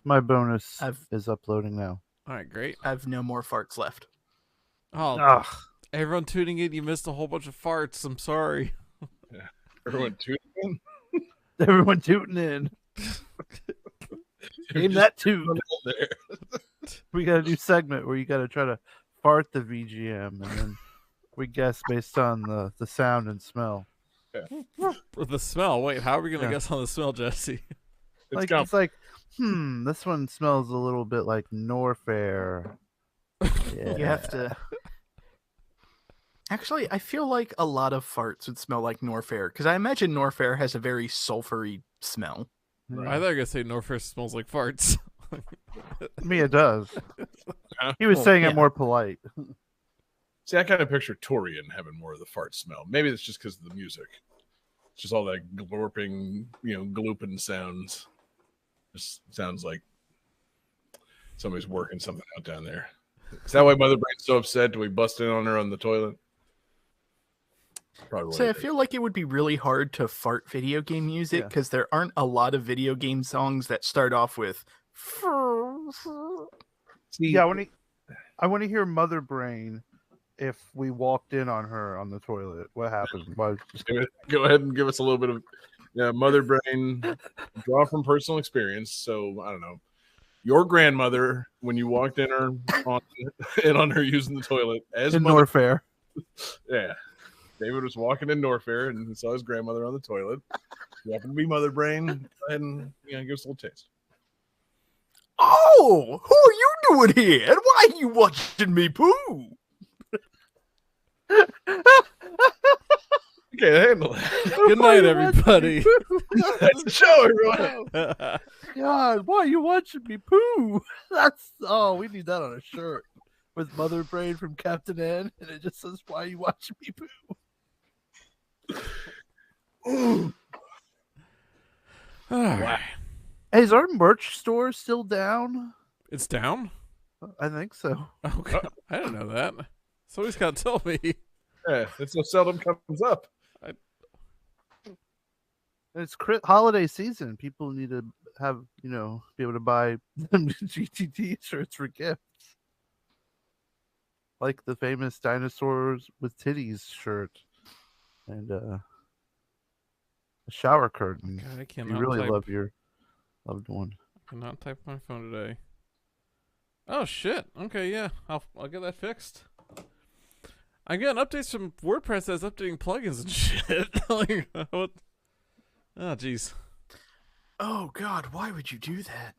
My bonus I've is uploading now. All right, great. I've no more farts left. Oh, Ugh. everyone tuning in, you missed a whole bunch of farts. I'm sorry. Everyone tuning in. Everyone tooting in. Aim that toot. There. We got a new segment where you got to try to fart the VGM, and then we guess based on the sound and smell. The smell. Wait, how are we gonna Yeah. guess on the smell, Jesse? It's like, this one smells a little bit like Norfair. Yeah. You have to. Actually, I feel like a lot of farts would smell like Norfair because I imagine Norfair has a very sulfury smell. I thought you were gonna say Norfair smells like farts. I mean, it does. Huh? He was Well, saying yeah. it more polite. See, I kind of picture Torian having more of the fart smell. Maybe it's just because of the music. It's just all that glorping, glooping sounds. Just sounds like somebody's working something out down there. Is that why Mother Brain's so upset? Do we bust in on her on the toilet? Probably. So I feel like it would be really hard to fart video game music Yeah. because there aren't a lot of video game songs that start off with. See, Yeah, I want to hear Mother Brain if we walked in on her on the toilet. What happened? Why- go ahead and give us a little bit of Mother Brain. Draw from personal experience. So I don't know. Your grandmother, when you walked in on her using the toilet as in Mother, Norfair. yeah. David was walking in Norfair and he saw his grandmother on the toilet. You happen to be Mother Brain. Go ahead and give us a little taste. Oh, who are you doing here? And why are you watching me poo? Okay, handle it. Good night, everybody. That's the show, everyone. God, why are you watching me poo? We need that on a shirt with Mother Brain from Captain N, and it just says, "Why are you watching me poo?" All right. Hey, is our merch store still down? It's down? I think so. Okay. I didn't know that. Somebody's got to tell me. Yeah, it so seldom comes up. It's holiday season. People need to have, be able to buy GTT shirts for gifts. Like the famous Dinosaurs with Titties shirt. And a shower curtain. God, I If cannot you really type. love your loved one. I cannot type on my phone today. Oh shit. Okay, yeah. I'll get that fixed. I'm getting updates from WordPress that's updating plugins and shit. Like, what? Oh jeez. Oh God, why would you do that?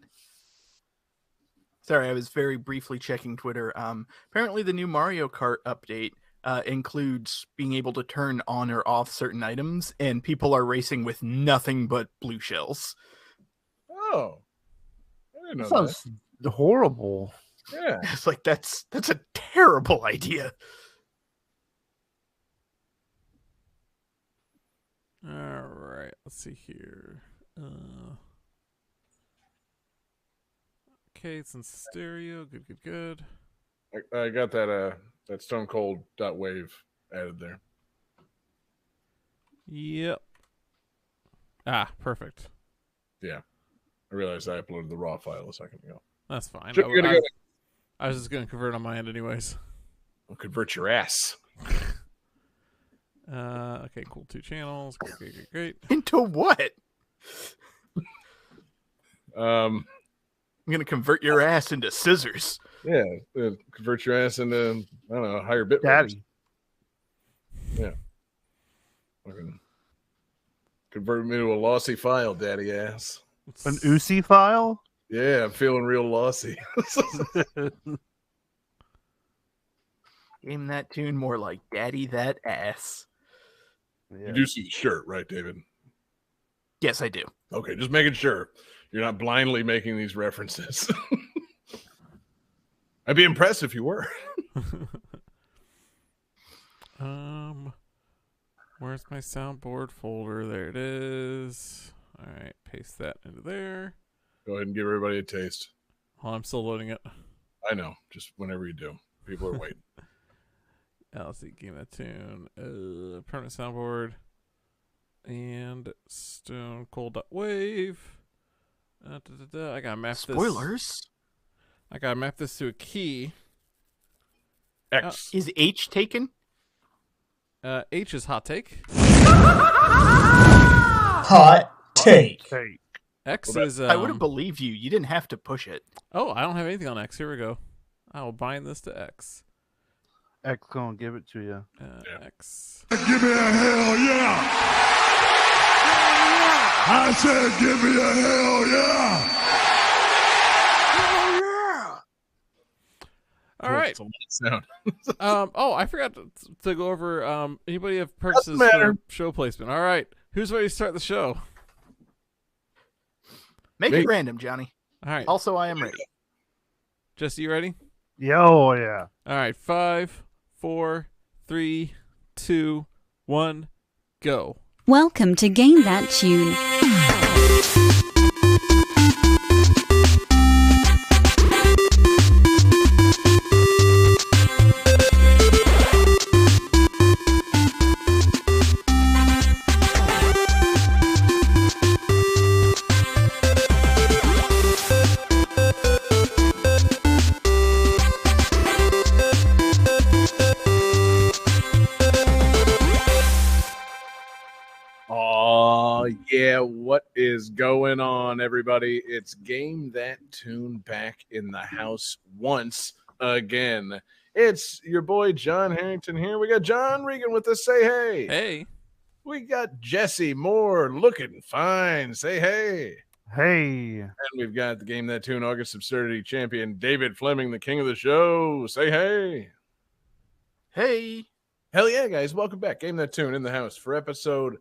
Sorry, I was very briefly checking Twitter. Apparently the new Mario Kart update includes being able to turn on or off certain items, and people are racing with nothing but blue shells. Oh, I didn't know That sounds horrible. that. Yeah. It's like that's a terrible idea. All right. Let's see here. Okay, it's in stereo. Good. I got that Stone Cold .wave added there. Yep. Ah, perfect. Yeah. I realized I uploaded the raw file a second ago. That's fine. Sure, you're gonna I was just gonna convert on my end, anyways. I'll convert your ass. Okay, cool. 2 channels. Great. Into what? Um, I'm gonna convert your ass into scissors. yeah, convert your ass into I don't know a higher bit. Daddy. Yeah. Fucking convert me to a lossy file, daddy ass. An UCI file? Yeah, I'm feeling real lossy. Aim that tune more like Daddy That Ass. You do see the shirt, right, David? Yes, I do. Okay, just making sure you're not blindly making these references. I'd be impressed if you were. Where's my soundboard folder? There it is. All right, paste that into there. Go ahead and give everybody a taste. Oh, I'm still loading it. I know, just whenever you do. People are waiting. Let's see, game that tune. Permanent soundboard. And Stone Cold Wave. I gotta map this. Spoilers. I gotta map this to a key. X. Is H taken? H is hot take. Hot take. X Well, is. I would have believed you. You didn't have to push it. Oh, I don't have anything on X. Here we go. I will bind this to X. X gonna give it to you. Yeah. X. Give me a hell yeah! I said, give me a hell yeah! All right. It's a lot of sound. Oh, I forgot to go over. Anybody have purposes matter. for show placement? All right. Who's ready to start the show? Make Me. it random, Johnny. All right. Also, I am ready. Jesse, you ready? Yo, yeah. All right. 5, 4, 3, 2, 1, go. Welcome to Game That Tune. Oh yeah, what is going on, everybody? It's Game That Tune back in the house once again. It's your boy John Harrington here. We got John Regan with us. Say hey. Hey. We got Jesse Moore looking fine. Say hey. Hey. And we've got the Game That Tune August Absurdity champion David Fleming, the king of the show. Say hey. Hey. Hell yeah, guys. Welcome back. Game That Tune in the house for episode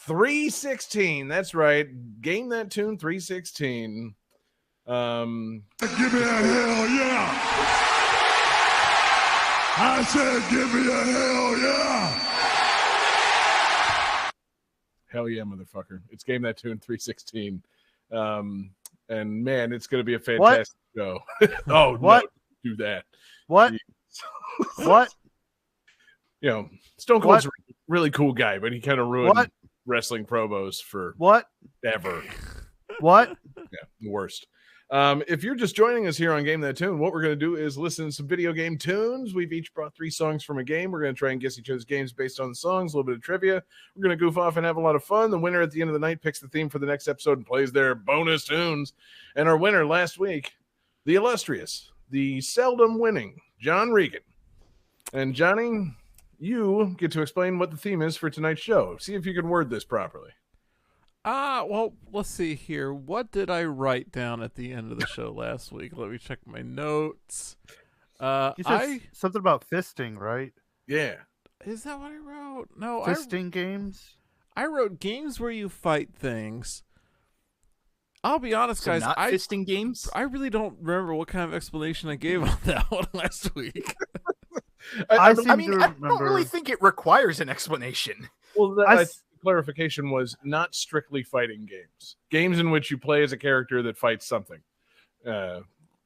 316. That's right. Game That Tune 316. Give me a hell yeah! I said, give me a hell yeah! Hell yeah, motherfucker. It's Game That Tune 316. And man, it's going to be a fantastic show. Oh, What? No, do that. What? What? You know, Stone Cold's a really cool guy, but he kind of ruined What? wrestling promos for What? ever. What? Yeah, the worst. If you're just joining us here on Game That Tune, what we're going to do is listen to some video game tunes. We've each brought 3 songs from a game. We're going to try and guess each other's games based on the songs, a little bit of trivia. We're going to goof off and have a lot of fun. The winner at the end of the night picks the theme for the next episode and plays their bonus tunes. And our winner last week, the illustrious, the seldom winning John Regan. And Johnny, you get to explain what the theme is for tonight's show. See if you can word this properly. Well, let's see here. What did I write down at the end of the show last week? Let me check my notes. You said something about fisting, right? Yeah. Is that what I wrote? No, Fisting games? I wrote games where you fight things. I'll be honest, So guys. not fisting games? I really don't remember what kind of explanation I gave on that one last week. I I seem mean, to I don't remember. really think it requires an explanation. Well, I the s- clarification was not strictly fighting games. Games in which you play as a character that fights something.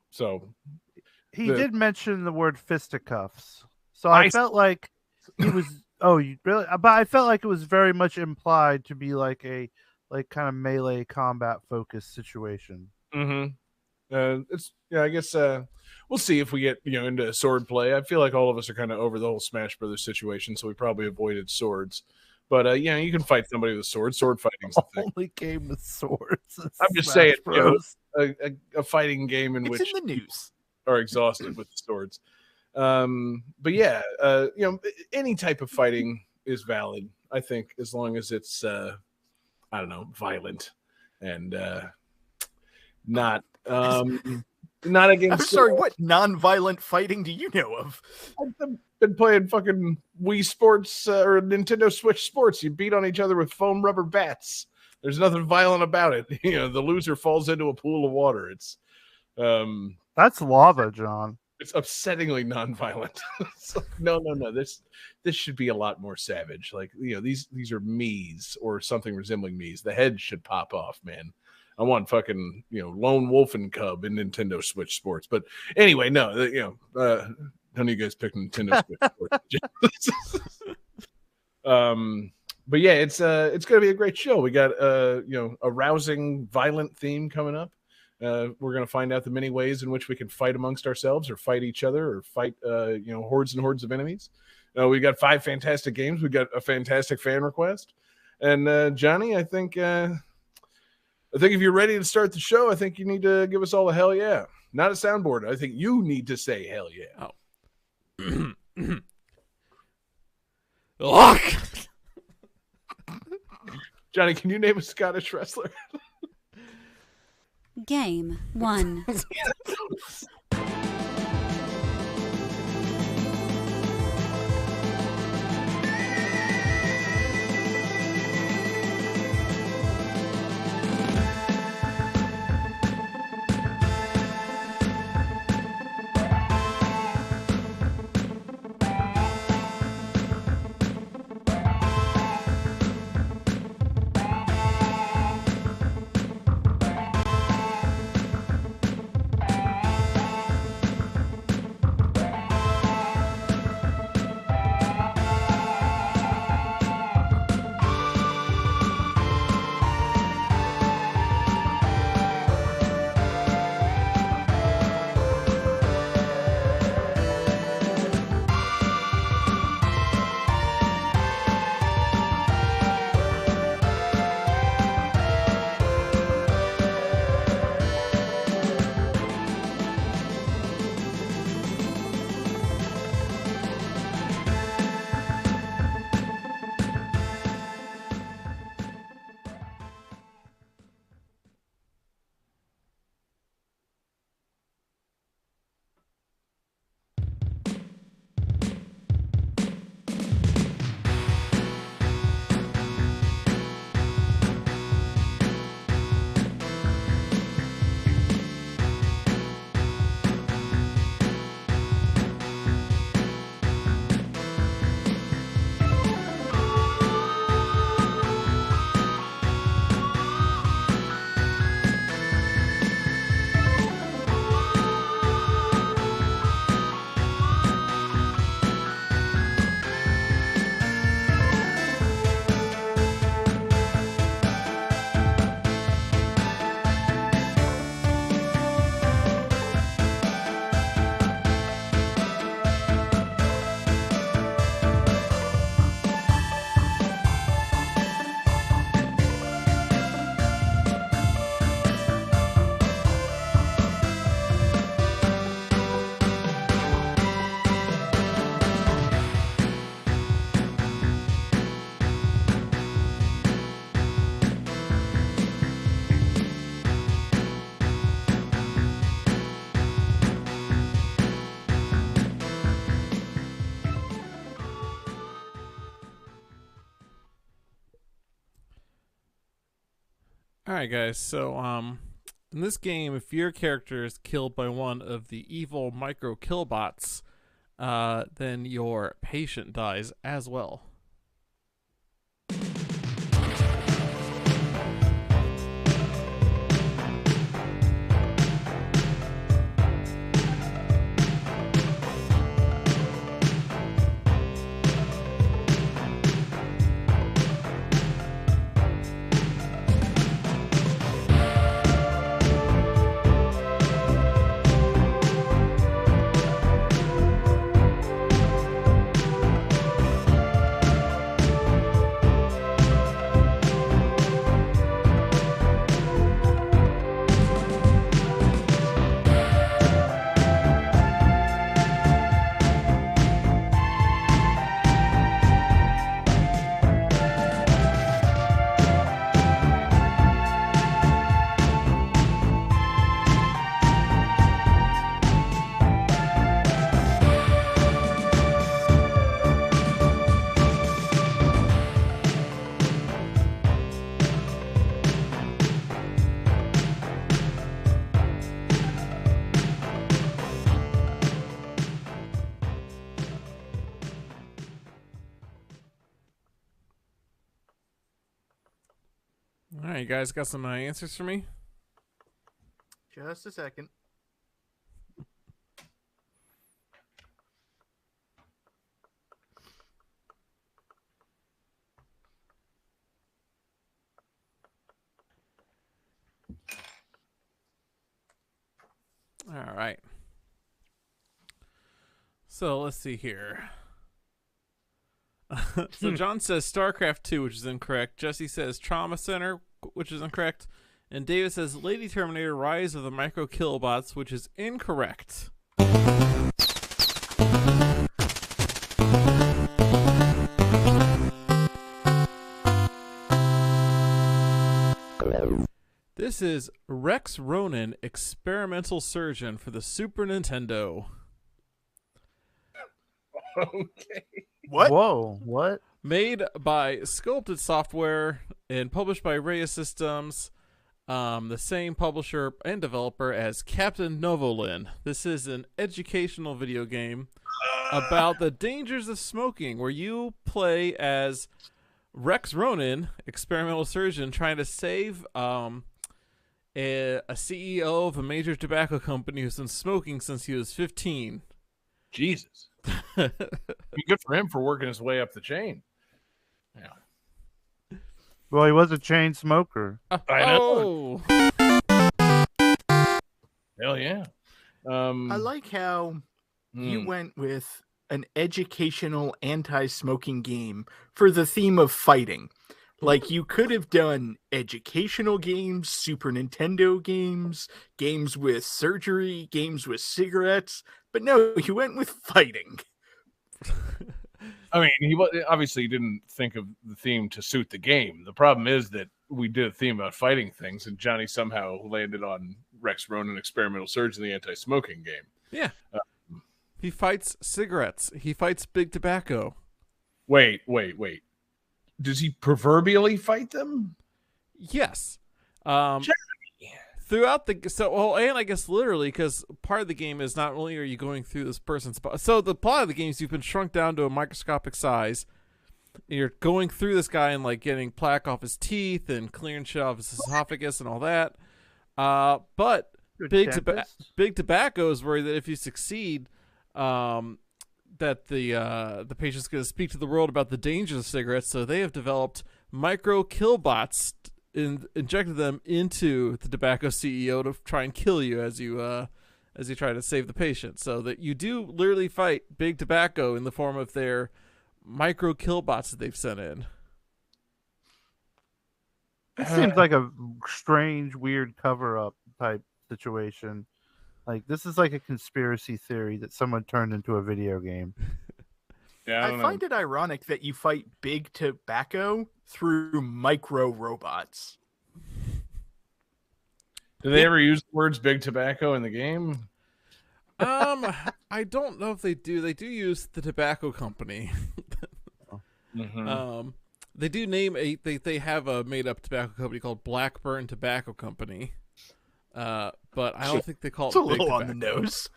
So He the- did mention the word fisticuffs. So I I s- felt like he was oh, you really but I felt like it was very much implied to be like a kind of melee combat focused situation. it's I guess we'll see if we get into sword play. I feel like all of us are kind of over the whole Smash Brothers situation, so we probably avoided swords. But you can fight somebody with a sword. Sword fighting's the thing. Only game with swords. in I'm just Smash saying, Bros. A fighting game in It's which in the news. are exhausted with the swords. But yeah, any type of fighting is valid, I think, as long as it's I don't know, violent and not against. I'm sorry, what non-violent fighting do you know of? I've been playing fucking Wii Sports or Nintendo Switch Sports. You beat on each other with foam rubber bats. There's nothing violent about it. The loser falls into a pool of water. It's That's lava, John. it's upsettingly non-violent. It's like, no. This should be a lot more savage. Like these are Mii's or something resembling Mii's. The head should pop off, man. I want fucking Lone Wolf and Cub in Nintendo Switch Sports. But anyway, no, none of you guys picked Nintendo Switch Sports. But yeah, it's gonna be a great show. We got a rousing, violent theme coming up. We're going to find out the many ways in which we can fight amongst ourselves, or fight each other, or fight hordes and hordes of enemies. We got 5 fantastic games. We got a fantastic fan request, and Johnny, I think if you're ready to start the show, I think you need to give us all a hell yeah. Not a soundboard. I think you need to say hell yeah. Oh. Lock. Johnny, can you name a Scottish wrestler? Game 1. Alright guys, so in this game, if your character is killed by one of the evil micro killbots, then your patient dies as well. Alright, you guys got some answers for me? Just a second. All right. So let's see here. So John says StarCraft 2, which is incorrect. Jesse says Trauma Center, which is incorrect. And David says Lady Terminator Rise of the Micro Killbots, which is incorrect. This is Rex Ronan, Experimental Surgeon for the Super Nintendo. Okay. What? Whoa, what? Made by Sculpted Software and published by Raya Systems, the same publisher and developer as Captain Novolin. This is an educational video game about the dangers of smoking, where you play as Rex Ronan, experimental surgeon, trying to save a CEO of a major tobacco company who's been smoking since he was 15. Jesus. Good for him for working his way up the chain. Yeah. Well, he was a chain smoker. I know. Hell yeah. I like how you went with an educational anti-smoking game for the theme of fighting. Like, you could have done educational games, Super Nintendo games, games with surgery, games with cigarettes, but no, you went with fighting. I mean, he obviously didn't think of the theme to suit the game. The problem is that we did a theme about fighting things, and Johnny somehow landed on Rex Ronan, Experimental Surgeon, the anti-smoking game. Yeah. He fights cigarettes. He fights big tobacco. Wait. Does he proverbially fight them? Yes. Throughout and I guess literally, because part of the game is not only are you going through this person's body. So the plot of the game is you've been shrunk down to a microscopic size. And you're going through this guy and like getting plaque off his teeth and clearing shit off his esophagus and all that. But big tobacco is worried that if you succeed, that the patient's going to speak to the world about the dangers of cigarettes. So they have developed micro killbots injected them into the tobacco CEO to try and kill you as you try to save the patient. So that you do literally fight big tobacco in the form of their micro killbots that they've sent in. It seems like a strange, weird cover-up type situation. Like, this is like a conspiracy theory that someone turned into a video game. Yeah, I find it ironic that you fight big tobacco through micro robots. Do they ever use the words big tobacco in the game? I don't know if they do. They do use the tobacco company. Mm-hmm. They do name they have a made up tobacco company called Blackburn Tobacco Company. But I don't think they call it It's a big little on the tobacco. nose.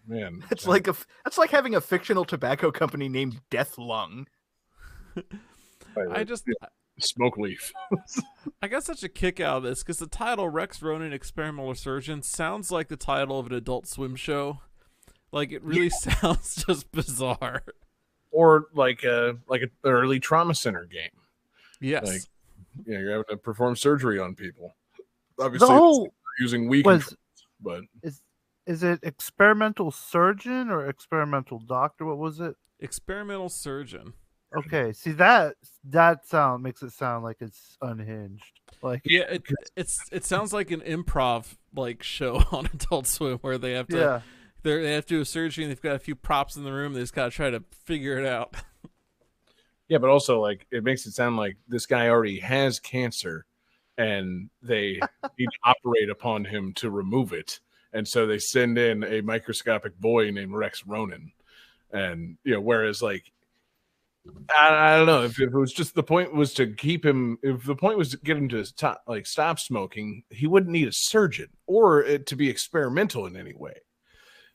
Man, It's like having a fictional tobacco company named Death Lung. Smoke leaf. I got such a kick out of this because the title Rex Ronan, Experimental Surgeon sounds like the title of an Adult Swim show. Like, it really sounds just bizarre. Or like an early trauma center game. Yes. Like, you're having to perform surgery on people. Obviously, using weak controls, but is it experimental surgeon or experimental doctor? What was it? Experimental Surgeon. Okay, see that sound makes it sound like it's unhinged. Like, Yeah, it sounds like an improv like show on Adult Swim where they have to they have to do a surgery and they've got a few props in the room. They just got to try to figure it out. yeah, but also like it makes it sound like this guy already has cancer, and they need to operate upon him to remove it, and so they send in a microscopic boy named Rex Ronan, and whereas like. I don't know if it was just the point was to keep him. If the point was to get him to stop smoking, he wouldn't need a surgeon or it to be experimental in any way.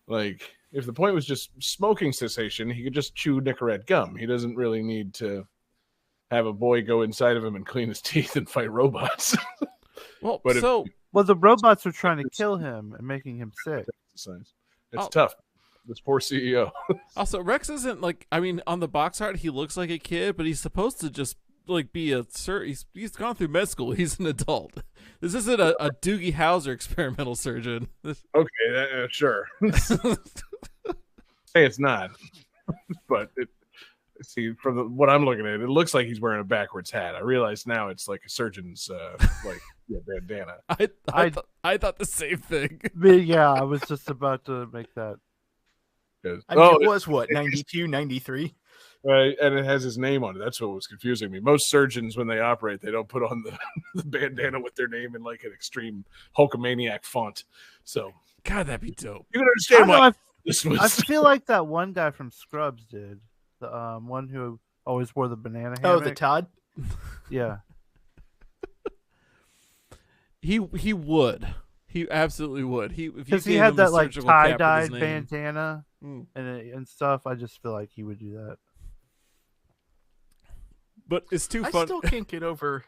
Like if the point was just smoking cessation, he could just chew Nicorette gum. He doesn't really need to have a boy go inside of him and clean his teeth and fight robots. Well, But the robots are trying to kill him and making him sick. It's tough. This poor CEO. Also, Rex isn't like, I mean, on the box art, he looks like a kid, but he's supposed to just like be a he's gone through med school. He's an adult. This isn't a Doogie Howser experimental surgeon. Okay, sure. Say it's not, but see from what I'm looking at, it looks like he's wearing a backwards hat. I realize now it's like a surgeon's bandana. I thought the same thing. Yeah, I was just about to make that. I mean, it was what, 92, 93? Right, and it has his name on it. That's what was confusing me. Most surgeons, when they operate, they don't put on the bandana with their name in like an extreme Hulkamaniac font. So, God, that'd be dope. You can understand why this was. I feel like that one guy from Scrubs did. The one who always wore the banana hammock. Oh, the Todd? Yeah. He would. He absolutely would. Because he had that like tie-dyed bandana and stuff. I just feel like he would do that. But it's too fun. I still can't get over.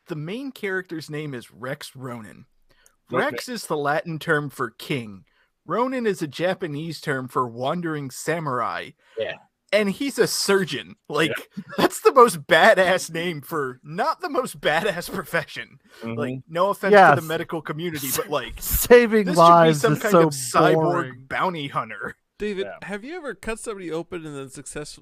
The main character's name is Rex Ronan. Rex is the Latin term for king. Ronin is a Japanese term for wandering samurai. Yeah. And he's a surgeon. Like, that's the most badass name for not the most badass profession. Mm-hmm. Like, no offense to the medical community, but like, saving this lives should be some kind of cyborg boring. bounty hunter. David, have you ever cut somebody open and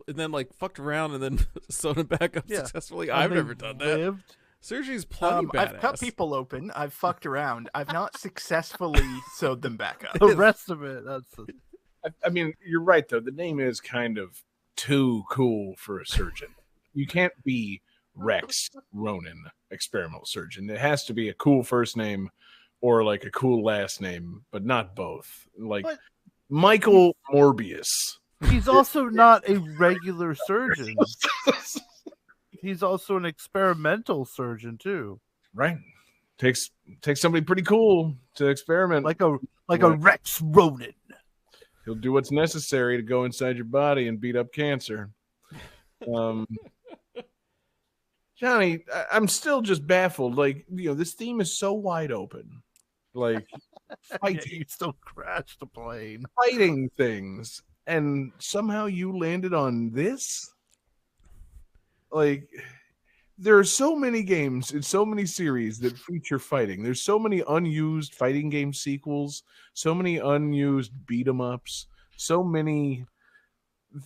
then like fucked around and then sewn it back up successfully? I've never done that. Surgery's plenty badass. I've cut people open. I've fucked around. I've not successfully sewed them back up. The rest of it, I mean, you're right though. The name is kind of too cool for a surgeon. You can't be Rex Ronan, experimental surgeon. It has to be a cool first name or like a cool last name, but not both. Like Michael Morbius. He's also not a regular surgeon. He's also an experimental surgeon too. Right. Takes somebody pretty cool to experiment. Like a Rex Ronan. He'll do what's necessary to go inside your body and beat up cancer. Johnny, I'm still just baffled. Like, this theme is so wide open. Like, fighting. You still crashed the plane. Fighting things. And somehow you landed on this? Like, there are so many games and so many series that feature fighting. There's so many unused fighting game sequels, so many unused beat 'em ups, so many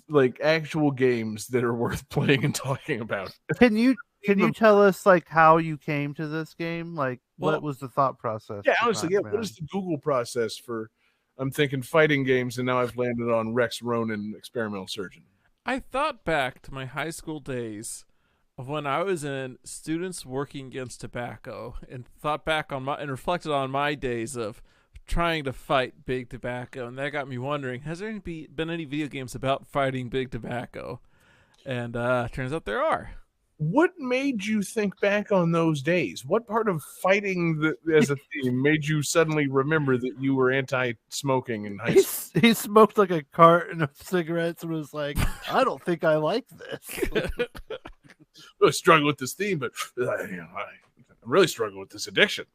like actual games that are worth playing and talking about. Can you tell us like how you came to this game? Like, what was the thought process? Yeah, honestly, what is the Google process for? I'm thinking fighting games, and now I've landed on Rex Ronan, experimental surgeon. I thought back to my high school days of when I was in Students Working Against Tobacco, and thought back on and reflected on my days of trying to fight big tobacco, and that got me wondering: has there been any video games about fighting big tobacco? And turns out there are. What made you think back on those days? What part of fighting as a theme made you suddenly remember that you were anti-smoking in high school? He smoked like a carton of cigarettes and was like, I don't think I like this. I struggle with this theme, but I really struggle with this addiction.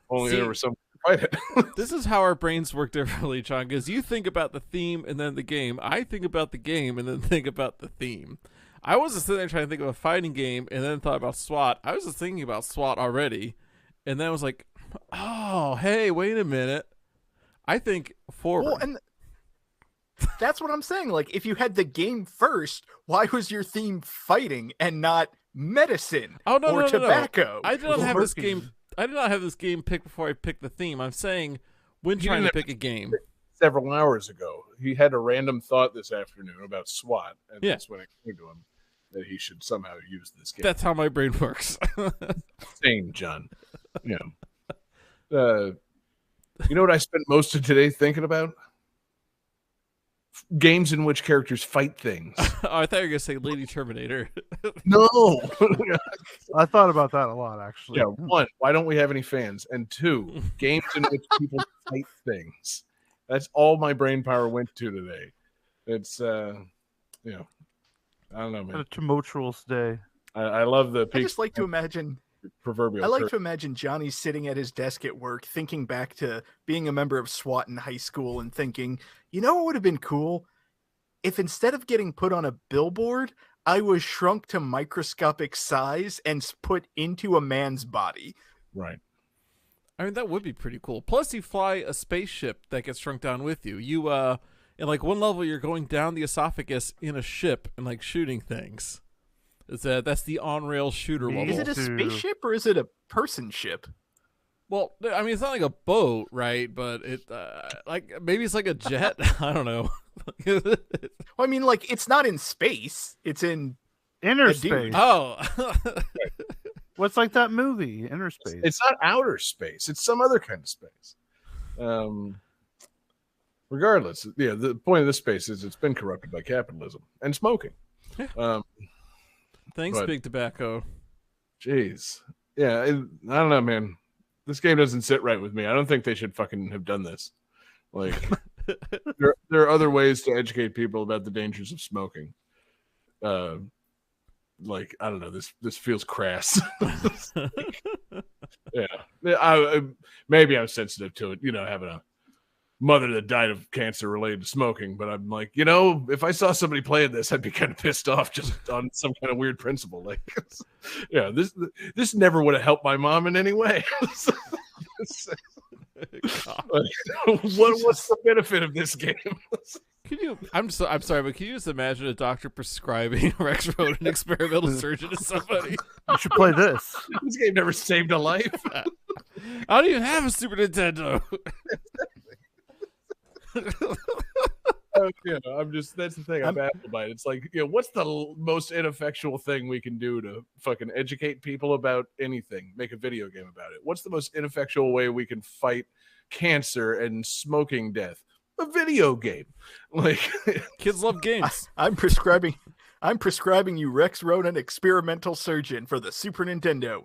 Only there was something to fight it. This is how our brains work differently, John, because you think about the theme and then the game. I think about the game and then think about the theme. I wasn't sitting there trying to think of a fighting game and then thought about SWAT. I was just thinking about SWAT already. And then I was like, oh, hey, wait a minute. I think forward. Well, and that's what I'm saying. Like, if you had the game first, why was your theme fighting and not medicine or tobacco? I did not have this game. I did not have this game picked before I picked the theme. I'm saying when trying to pick a game. Several hours ago, he had a random thought this afternoon about SWAT, and that's when it came to him that he should somehow use this game. That's how my brain works. Same, John. You know what I spent most of today thinking about? Games in which characters fight things. Oh, I thought you were going to say Lady Terminator. No. I thought about that a lot, actually. Yeah, one, why don't we have any fans? And two, games in which people fight things. That's all my brain power went to today. It's, I don't know, man. A tumultuous day. I love the. I just like to imagine. Proverbial. I like to imagine Johnny sitting at his desk at work, thinking back to being a member of SWAT in high school, and thinking, what would have been cool if instead of getting put on a billboard, I was shrunk to microscopic size and put into a man's body. Right. I mean, that would be pretty cool. Plus, you fly a spaceship that gets shrunk down with you. You, in like one level, you're going down the esophagus in a ship and like shooting things. That's the on-rail shooter level. Is it a spaceship or is it a person ship? Well, I mean, it's not like a boat, right? But it, like, maybe it's like a jet. I don't know. Well, I mean, like, it's not in space. It's in Inner a dude. space. Oh. What's like that movie, Inner Space? It's not outer space. It's some other kind of space. Regardless, yeah, the point of this space is it's been corrupted by capitalism and smoking. Thanks, but- Big Tobacco. Jeez. Yeah, I don't know, man. This game doesn't sit right with me. I don't think they should fucking have done this. Like, there are other ways to educate people about the dangers of smoking. Like, I don't know. This feels crass. Yeah, maybe I'm sensitive to it. You know, having a mother that died of cancer related to smoking, but I'm like, you know, if I saw somebody playing this, I'd be kind of pissed off just on some kind of weird principle. Like, yeah, this never would have helped my mom in any way. What's the benefit of this game? Can you? I'm sorry, but can you just imagine a doctor prescribing Rex Road, an experimental surgeon, to somebody? You should play this. This game never saved a life. I don't even have a Super Nintendo. Yeah, that's the thing. I'm baffled by it. It's like, you know, what's the most ineffectual thing we can do to fucking educate people about anything? Make a video game about it. What's the most ineffectual way we can fight cancer and smoking death? A video game. Like, Kids love games. I'm prescribing you Rex Ronan experimental surgeon for the Super Nintendo.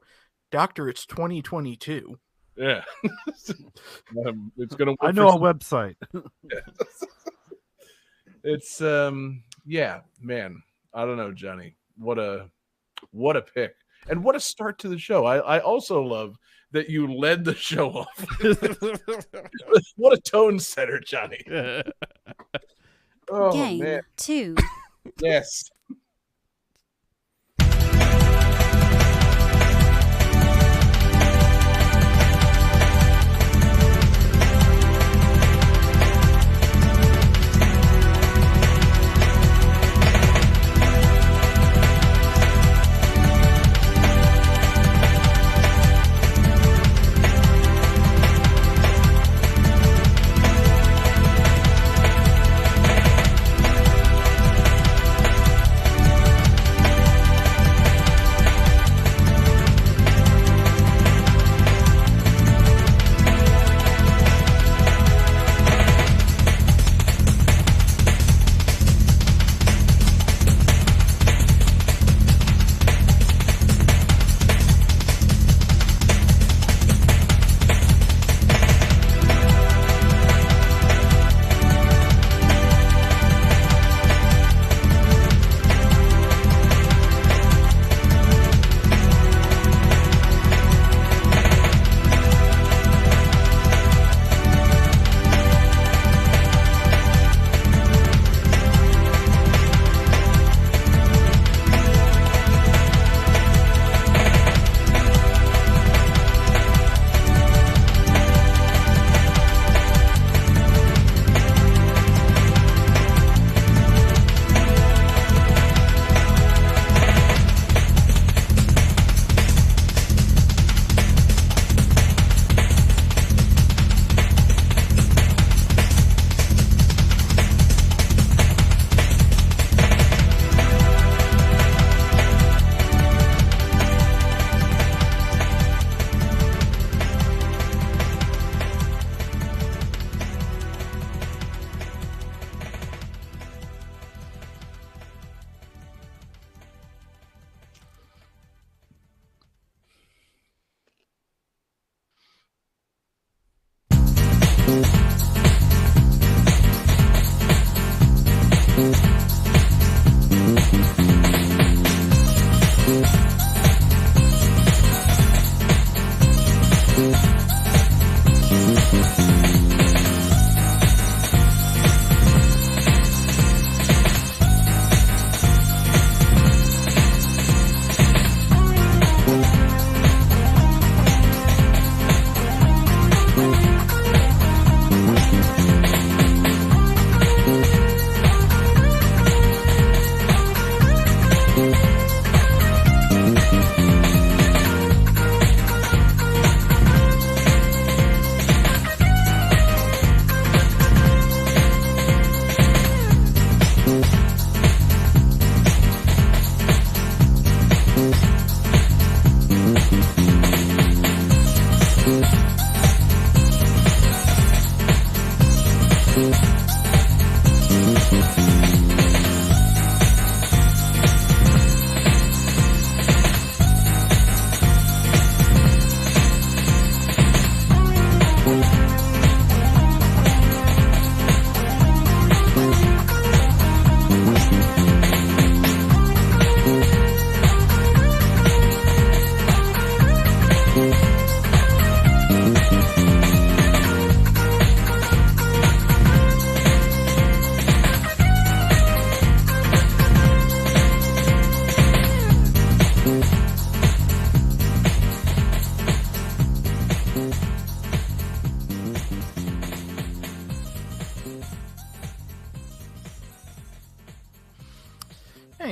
Doctor, it's 2022. yeah. It's gonna. I know a website. It's yeah, man. I don't know, Johnny. What a pick. And what a start to the show. I also love that you led the show off. What a tone setter, Johnny. Oh, Game man. 2. Yes.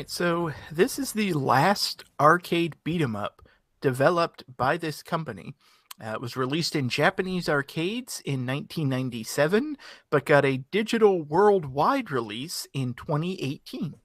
Alright, so this is the last arcade beat-em-up developed by this company. It was released in Japanese arcades in 1997, but got a digital worldwide release in 2018.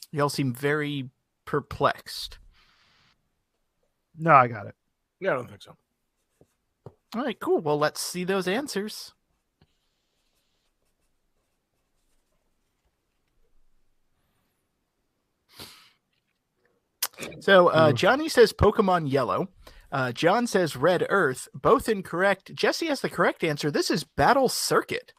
Y'all seem very perplexed. No, I got it. Yeah, I don't think so. All right, cool. Well, let's see those answers. So Johnny says Pokemon Yellow. John says Red Earth. Both incorrect. Jesse has the correct answer. This is Battle Circuit.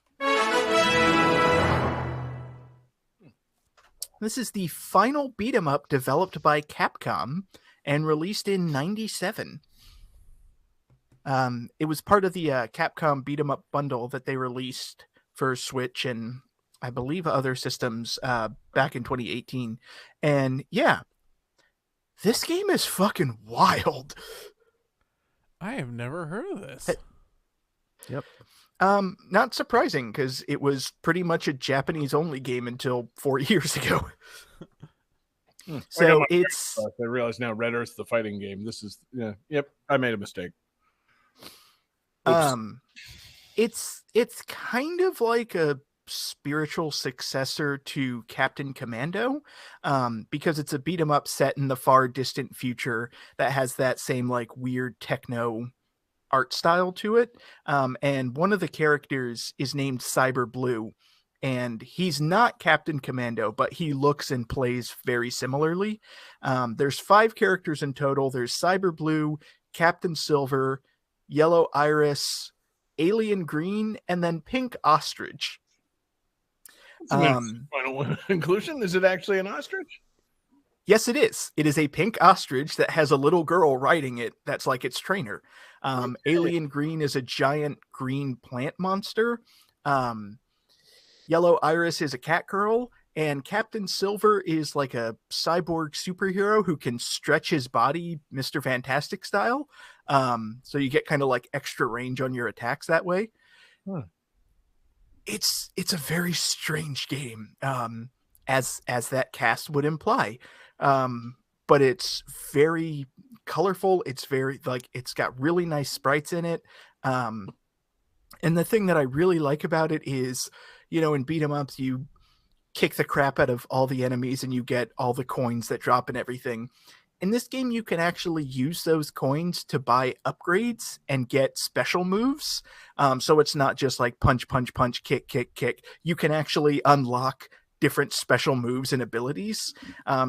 This is the final beat-em-up developed by Capcom and released in 97. It was part of the Capcom beat-em-up bundle that they released for Switch and I believe other systems back in 2018. And yeah, this game is fucking wild. I have never heard of this. Yep. Not surprising because it was pretty much a Japanese-only game until 4 years ago. So it's. I realize now Red Earth, the fighting game. This is Yep. I made a mistake. Oops. It's kind of like a spiritual successor to Captain Commando, because it's a beat 'em up set in the far distant future that has that same like weird techno art style to it. And one of the characters is named Cyber Blue, and he's not Captain Commando, but he looks and plays very similarly. There's 5 characters in total. There's Cyber Blue, Captain Silver, Yellow Iris, Alien Green, and then Pink Ostrich. Final conclusion: is it actually an ostrich? Yes, it is. It is a pink ostrich that has a little girl riding it. That's like its trainer. Alien Green is a giant green plant monster. Yellow Iris is a cat girl, and Captain Silver is like a cyborg superhero who can stretch his body Mr. Fantastic style. So you get kind of like extra range on your attacks that way. It's a very strange game, as that cast would imply. But it's very colorful. It's very it's got really nice sprites in it. And the thing that I really like about it is, in beat 'em ups, you kick the crap out of all the enemies and you get all the coins that drop and everything. In this game, you can actually use those coins to buy upgrades and get special moves. So it's not just like punch, punch, punch, kick, kick, kick. You can actually unlock different special moves and abilities.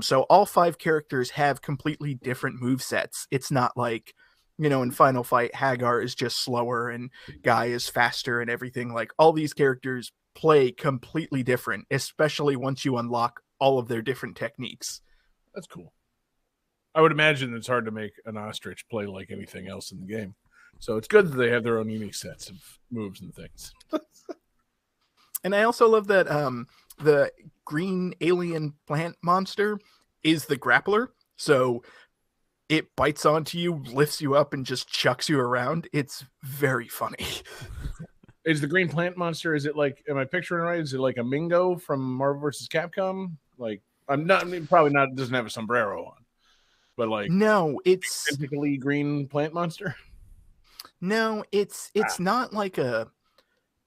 So all 5 characters have completely different move sets. It's not like, in Final Fight, Hagar is just slower and Guy is faster and everything. Like, all these characters play completely different, especially once you unlock all of their different techniques. That's cool. I would imagine it's hard to make an ostrich play like anything else in the game. So it's good that they have their own unique sets of moves and things. And I also love that the green alien plant monster is the grappler. So it bites onto you, lifts you up, and just chucks you around. It's very funny. Is the green plant monster, is it like, am I picturing right? Is it like a Mingo from Marvel vs. Capcom? Like, probably not, doesn't have a sombrero on. But like, no, it's typically green plant monster. No, it's not like a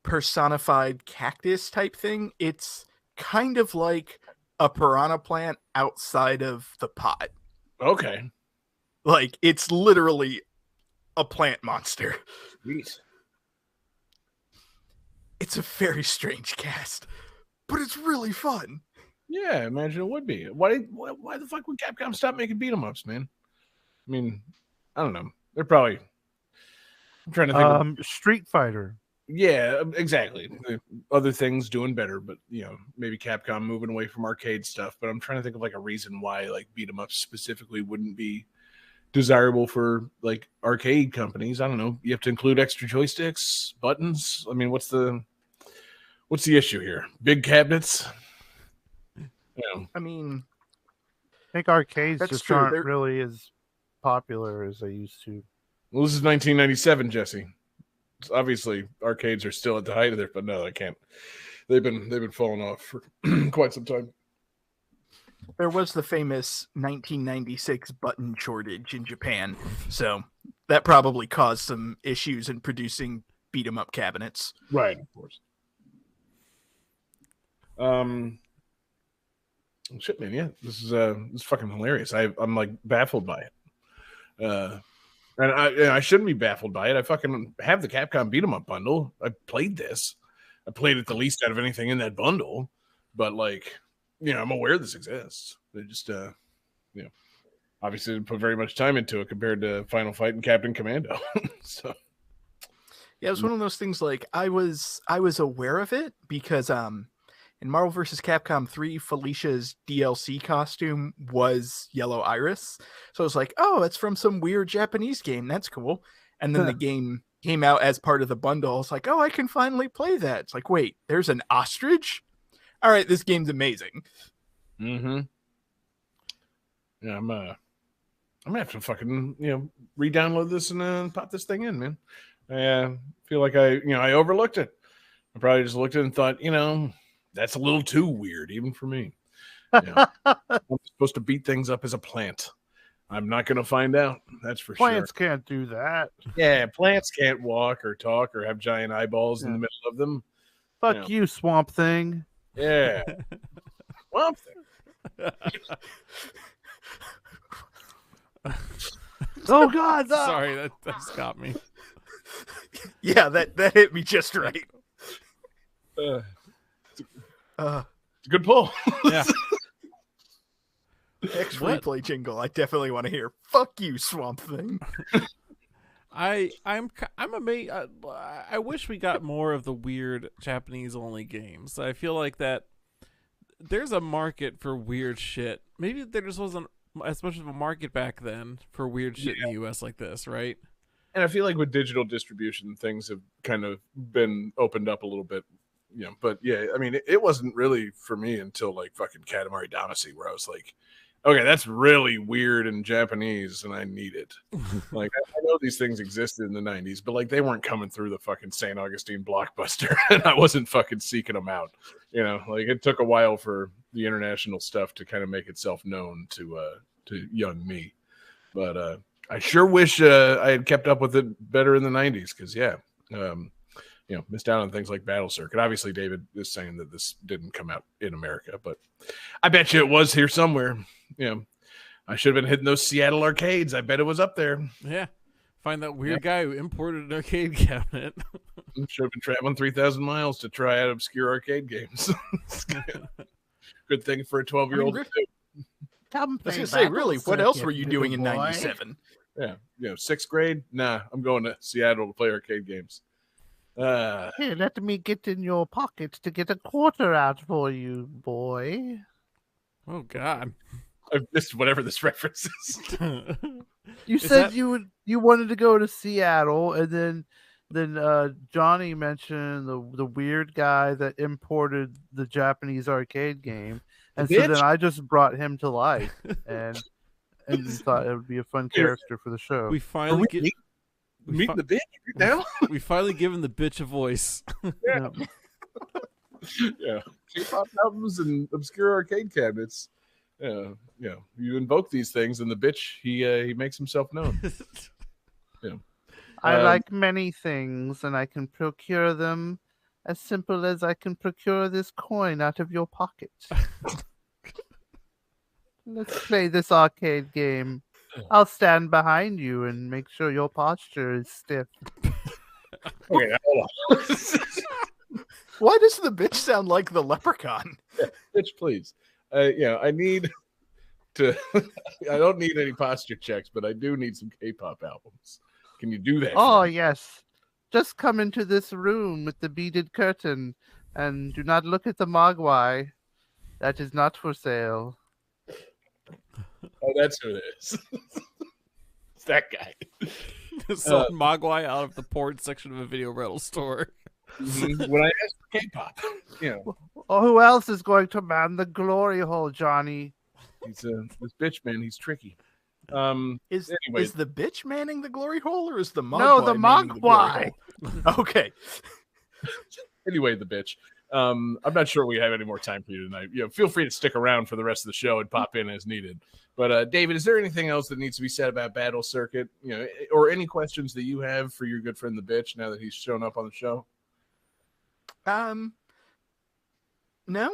personified cactus type thing. It's kind of like a piranha plant outside of the pot. Okay. Like, it's literally a plant monster. Jeez. It's a very strange cast, but it's really fun. Yeah, I imagine it would be. Why the fuck would Capcom stop making beat 'em ups, man? I mean, I don't know. They're probably. I'm trying to think. Street Fighter. Yeah, exactly. Other things doing better, but maybe Capcom moving away from arcade stuff. But I'm trying to think of like a reason why like beat 'em ups specifically wouldn't be desirable for like arcade companies. I don't know. You have to include extra joysticks, buttons. I mean, what's the issue here? Big cabinets. I mean, I think arcades just true. aren't really as popular as they used to. Well, this is 1997, Jesse. So obviously, arcades are still at the height of their, but no, they can't. They've been falling off for quite some time. There was the famous 1996 button shortage in Japan, so that probably caused some issues in producing beat 'em up cabinets. Right, of course. Shit, man, yeah, this is fucking hilarious. I'm like baffled by it. And I shouldn't be baffled by it. I fucking have the Capcom beat 'em up bundle. I played this. I played it the least out of anything in that bundle, but like, I'm aware this exists. They just, obviously didn't put very much time into it compared to Final Fight and Captain Commando. So, yeah, it was one of those things. Like, I was aware of it because in Marvel vs. Capcom 3, Felicia's DLC costume was Yellow Iris. So I was like, oh, it's from some weird Japanese game. That's cool. And then the game came out as part of the bundle. I was like, oh, I can finally play that. It's like, wait, there's an ostrich? All right, this game's amazing. Mm-hmm. Yeah, I'm gonna have to fucking, re-download this and pop this thing in, man. I feel like I overlooked it. I probably just looked at it and thought, that's a little too weird, even for me. I'm supposed to beat things up as a plant. I'm not going to find out. That's for sure. Plants can't do that. Yeah, plants can't walk or talk or have giant eyeballs in the middle of them. Fuck you, Swamp Thing. Yeah. Swamp Thing. Oh, God. Sorry, that's got me. Yeah, that hit me just right. It's a good pull. Yeah. X What? replay jingle. I definitely want to hear. Fuck you, Swamp Thing. I'm amazed. I wish we got more of the weird Japanese only games. I feel like that there's a market for weird shit. Maybe there just wasn't as much of a market back then for weird shit in the US like this, right? And I feel like with digital distribution, things have kind of been opened up a little bit, But yeah, I mean, it wasn't really for me until like fucking Katamari Damacy, where I was like, okay, that's really weird in Japanese, and I need it. Like, I know these things existed in the 90s, but like they weren't coming through the fucking St. Augustine Blockbuster, and I wasn't fucking seeking them out. Like it took a while for the international stuff to kind of make itself known to young me. But I sure wish I had kept up with it better in the 90s, because missed out on things like Battle Circuit. Obviously, David is saying that this didn't come out in America, but I bet you it was here somewhere. I should have been hitting those Seattle arcades. I bet it was up there. Yeah. Find that weird guy who imported an arcade cabinet. Should have been traveling 3,000 miles to try out obscure arcade games. Good thing for a 12-year-old to do. I was going to say, really, what else were you doing in 97? Yeah, 6th grade? Nah, I'm going to Seattle to play arcade games. Here, let me get in your pocket to get a quarter out for you, boy. Oh, God. I've missed whatever this reference is. You said you wanted to go to Seattle, and then Johnny mentioned the weird guy that imported the Japanese arcade game, and so then I just brought him to life, and thought it would be a fun character for the show. We finally meeting the bitch now. We finally given the bitch a voice. Yeah. K-pop albums and obscure arcade cabinets. You invoke these things, and the bitch he makes himself known. I like many things, and I can procure them as simple as I can procure this coin out of your pocket. Let's play this arcade game. I'll stand behind you and make sure your posture is stiff. Okay, hold on. Why does the bitch sound like the leprechaun? Yeah, bitch, please. I need to. I don't need any posture checks, but I do need some K-pop albums. Can you do that? Oh, yes. Just come into this room with the beaded curtain and do not look at the Mogwai. That is not for sale. Oh, that's who it is. It's that guy. Selling Mogwai out of the porn section of a video rental store. When I asked for K-pop, Oh, who else is going to man the glory hole, Johnny? he's this bitch man. He's tricky. Is the bitch manning the glory hole, or is the Mogwai No, the manning the glory Mogwai. hole? Okay. Anyway, the bitch. I'm not sure we have any more time for you tonight. Feel free to stick around for the rest of the show and pop in as needed. But David, is there anything else that needs to be said about Battle Circuit? Or any questions that you have for your good friend the bitch now that he's shown up on the show? No.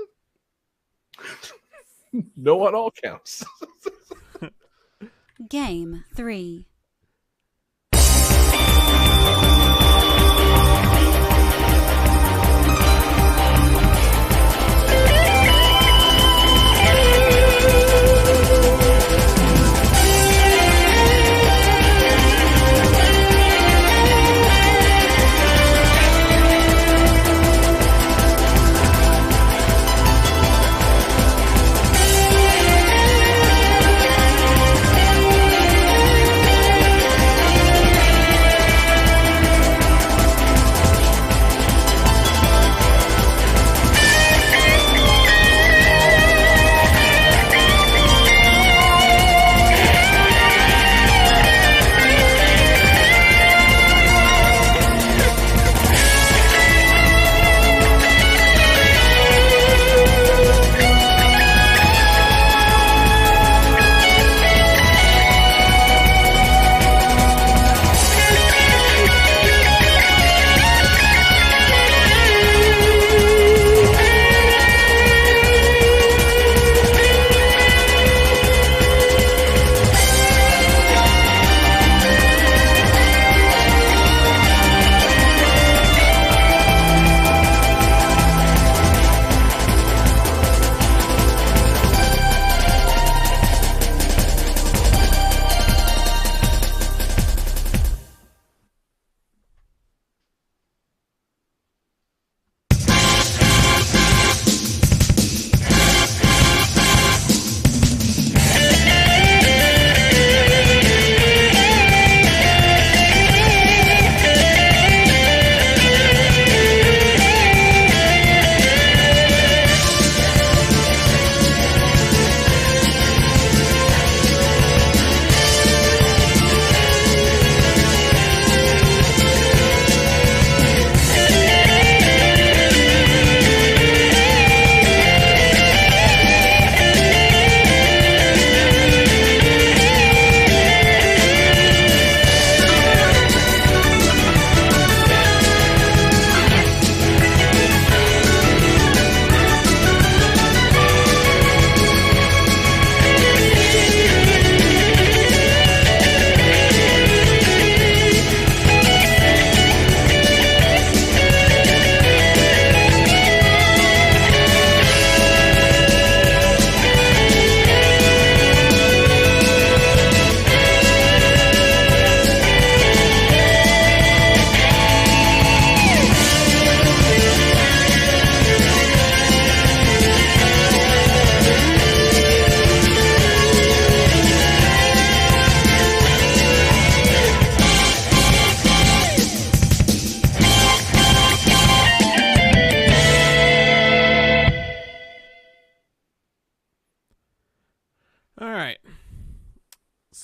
No on all counts. Game 3.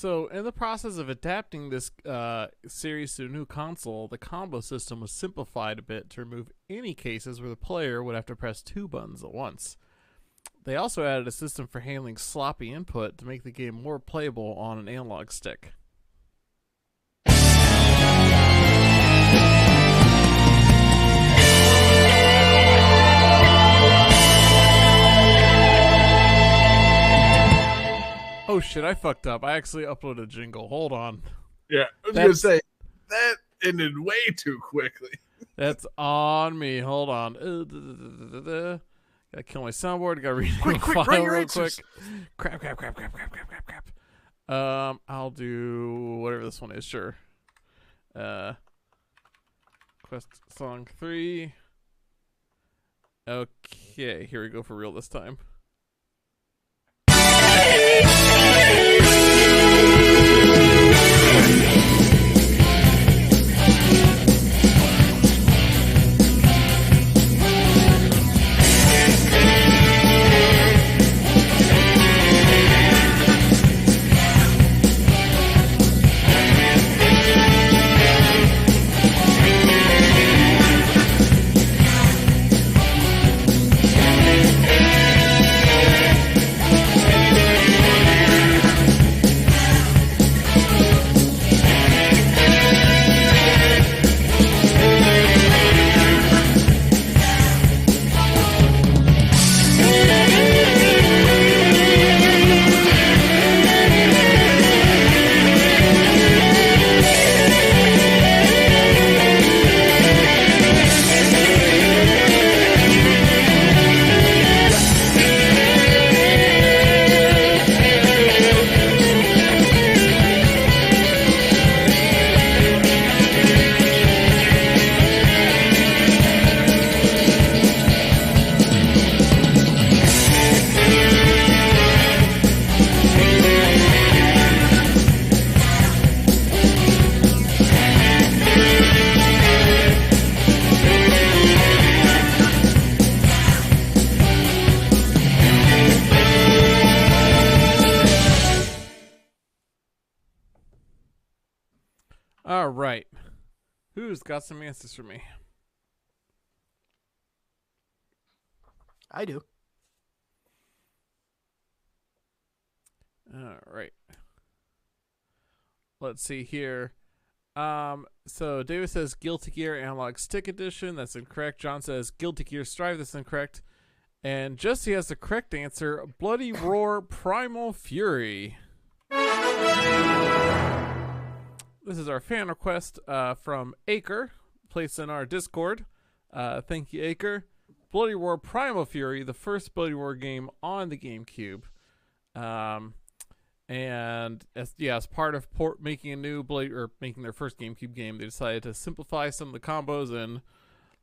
So, in the process of adapting this series to a new console, the combo system was simplified a bit to remove any cases where the player would have to press 2 buttons at once. They also added a system for handling sloppy input to make the game more playable on an analog stick. Oh shit, I fucked up. I actually uploaded a jingle. Hold on. Yeah, I was gonna say that ended way too quickly. That's on me. Hold on. Gotta kill my soundboard. Gotta read the file real quick. Crap. I'll do whatever this one is. Sure. Quest song 3. Okay, here we go for real this time. All right. Who's got some answers for me? I do. All right. Let's see here. So David says Guilty Gear Analog Stick Edition. That's incorrect. John says Guilty Gear Strive. That's incorrect. And Jesse has the correct answer. Bloody Roar Primal Fury. This is our fan request from Acre, placed in our Discord. Thank you, Acre. Bloody Roar Primal Fury, the first Bloody Roar game on the GameCube. And as part of making a new making their first GameCube game, they decided to simplify some of the combos and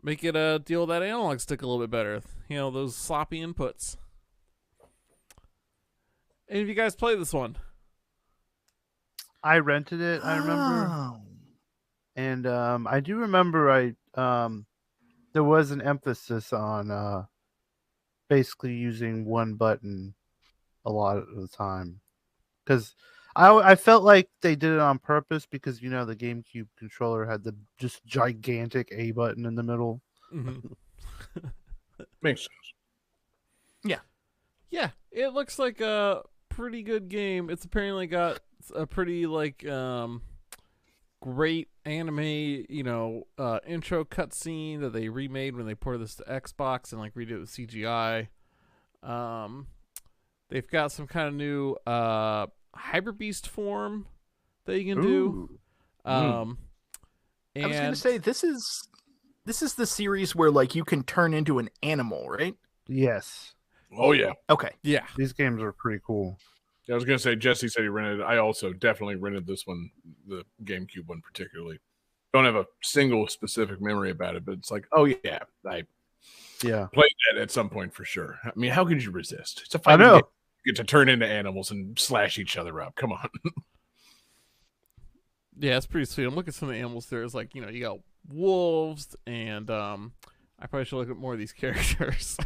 make it deal with that analog stick a little bit better. You know, those sloppy inputs. Any of you guys play this one? I rented it, I remember. And I do remember there was an emphasis on basically using one button a lot of the time. Because I felt like they did it on purpose because, you know, the GameCube controller had the just gigantic A button in the middle. Mm-hmm. Makes sense. Yeah, it looks like a pretty good game. It's apparently got a pretty great anime, intro cutscene that they remade when they ported this to Xbox and redid it with CGI. They've got some kind of new Hyper Beast form that you can do. I was gonna say this is the series where you can turn into an animal, right? Yes. Oh yeah. Okay. Yeah. These games are pretty cool. I was gonna say Jesse said he rented it. I also definitely rented this one, the GameCube one particularly. Don't have a single specific memory about it, but it's like, oh yeah, I played that at some point for sure. I mean, how could you resist? It's a fighting game. You get to turn into animals and slash each other up. Come on. Yeah, it's pretty sweet. I'm looking at some of the animals there. It's you got wolves, and I probably should look at more of these characters.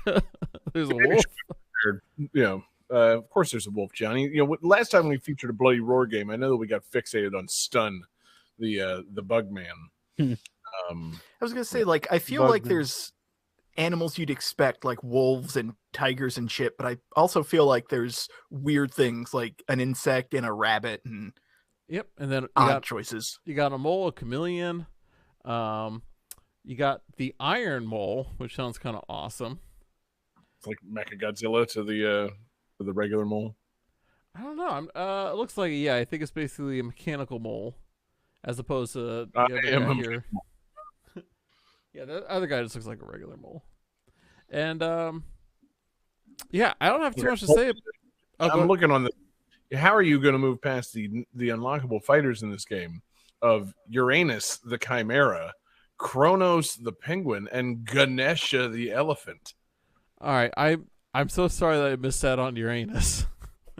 There's a wolf. Of course, there's a wolf, Johnny. You know, last time we featured a Bloody Roar game, I know that we got fixated on Stun, the bug man. I was gonna say, like, I feel like there's animals you'd expect, like wolves and tigers and shit, but I also feel like there's weird things like an insect and a rabbit and Yep, and then odd choices. You got a mole, a chameleon. You got the iron mole, which sounds kind of awesome. It's like Mechagodzilla to the regular mole. I don't know. It looks like I think it's basically a mechanical mole, as opposed to the other guy here. Yeah, the other guy just looks like a regular mole. And I don't have too much to say. I'm looking on the. How are you going to move past the unlockable fighters in this game of Uranus the Chimera, Kronos the penguin, and Ganesha the elephant? All right, I'm so sorry that I missed out on Uranus.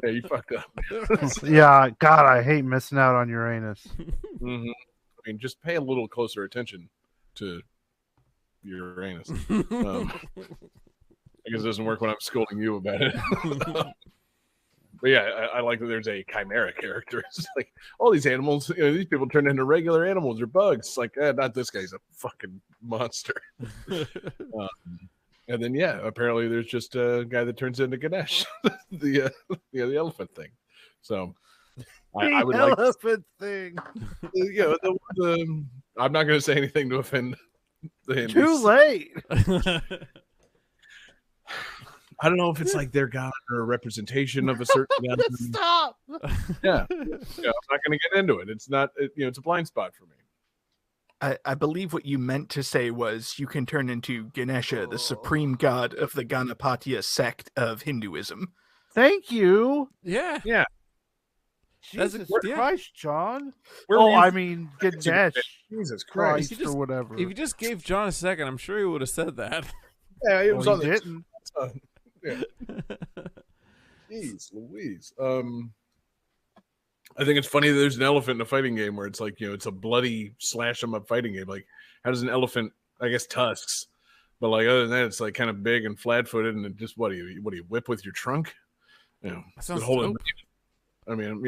Yeah, you fucked up. Yeah, God, I hate missing out on Uranus. Mm-hmm. I mean, just pay a little closer attention to Uranus. I guess it doesn't work when I'm scolding you about it. But yeah, I like that there's a chimera character. It's like all these animals, these people turn into regular animals or bugs. It's like, not this guy's a fucking monster. And then apparently there's just a guy that turns into Ganesh, the elephant thing. So I would elephant thing. I'm not going to say anything to offend the Hindus. Too late. I don't know if it's like their god or a representation of a certain god. Stop. Yeah, I'm not going to get into it. It's not. It's a blind spot for me. I believe what you meant to say was you can turn into Ganesha, the supreme god of the Ganapatya sect of Hinduism. Thank you. Yeah. Jesus Christ, John. Ganesh. Jesus Christ. Or whatever. If you just gave John a second, I'm sure he would have said that. Yeah, it was on the didn't. Yeah. Jeez Louise. I think it's funny that there's an elephant in a fighting game where it's like, it's a bloody slash 'em up fighting game. Like, how does an elephant, I guess tusks, but like other than that, it's like kind of big and flat footed, and it just what do you whip with your trunk? That sounds dope. I mean,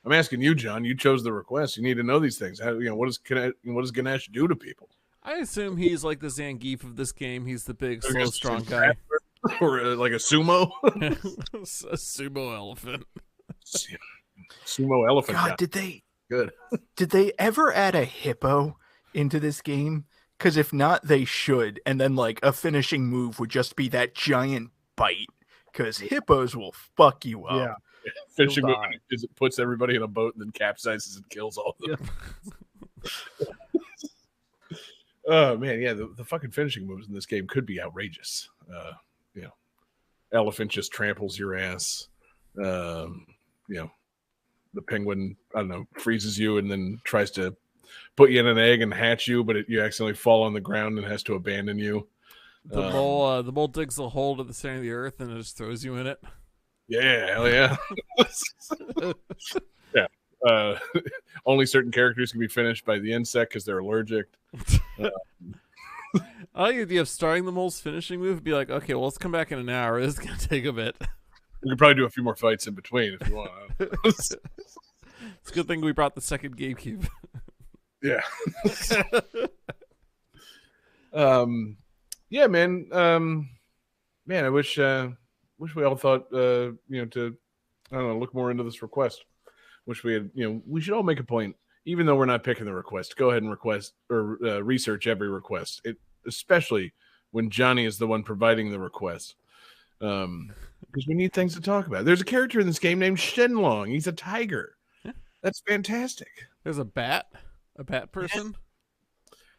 I'm asking you, John. You chose the request. You need to know these things. How, what does Ganesh do to people? I assume he's like the Zangief of this game. He's the big, slow, strong guy. Or like a sumo? A sumo elephant. Sumo elephant. God, did they ever add a hippo into this game? Because if not, they should. And then like a finishing move would just be that giant bite. Because hippos will fuck you up. Yeah. Finishing move is it puts everybody in a boat and then capsizes and kills all of them. Oh man, yeah, the fucking finishing moves in this game could be outrageous. Elephant just tramples your ass. The penguin, I don't know, freezes you and then tries to put you in an egg and hatch you, but you accidentally fall on the ground and has to abandon you. The mole digs a hole to the center of the earth and it just throws you in it. Yeah, hell yeah. Yeah. Only certain characters can be finished by the insect because they're allergic. I like the idea of starting the mole's finishing move and be like, okay, well, let's come back in an hour. This is going to take a bit. We could probably do a few more fights in between if you want. It's a good thing we brought the second GameCube. Yeah. Yeah, man. Man, I wish we all thought, to, I don't know, look more into this request. Wish we had, we should all make a point, even though we're not picking the request, go ahead and request or research every request, especially when Johnny is the one providing the request. Because we need things to talk about. There's a character in this game named Shenlong. He's a tiger. That's fantastic. There's a bat person.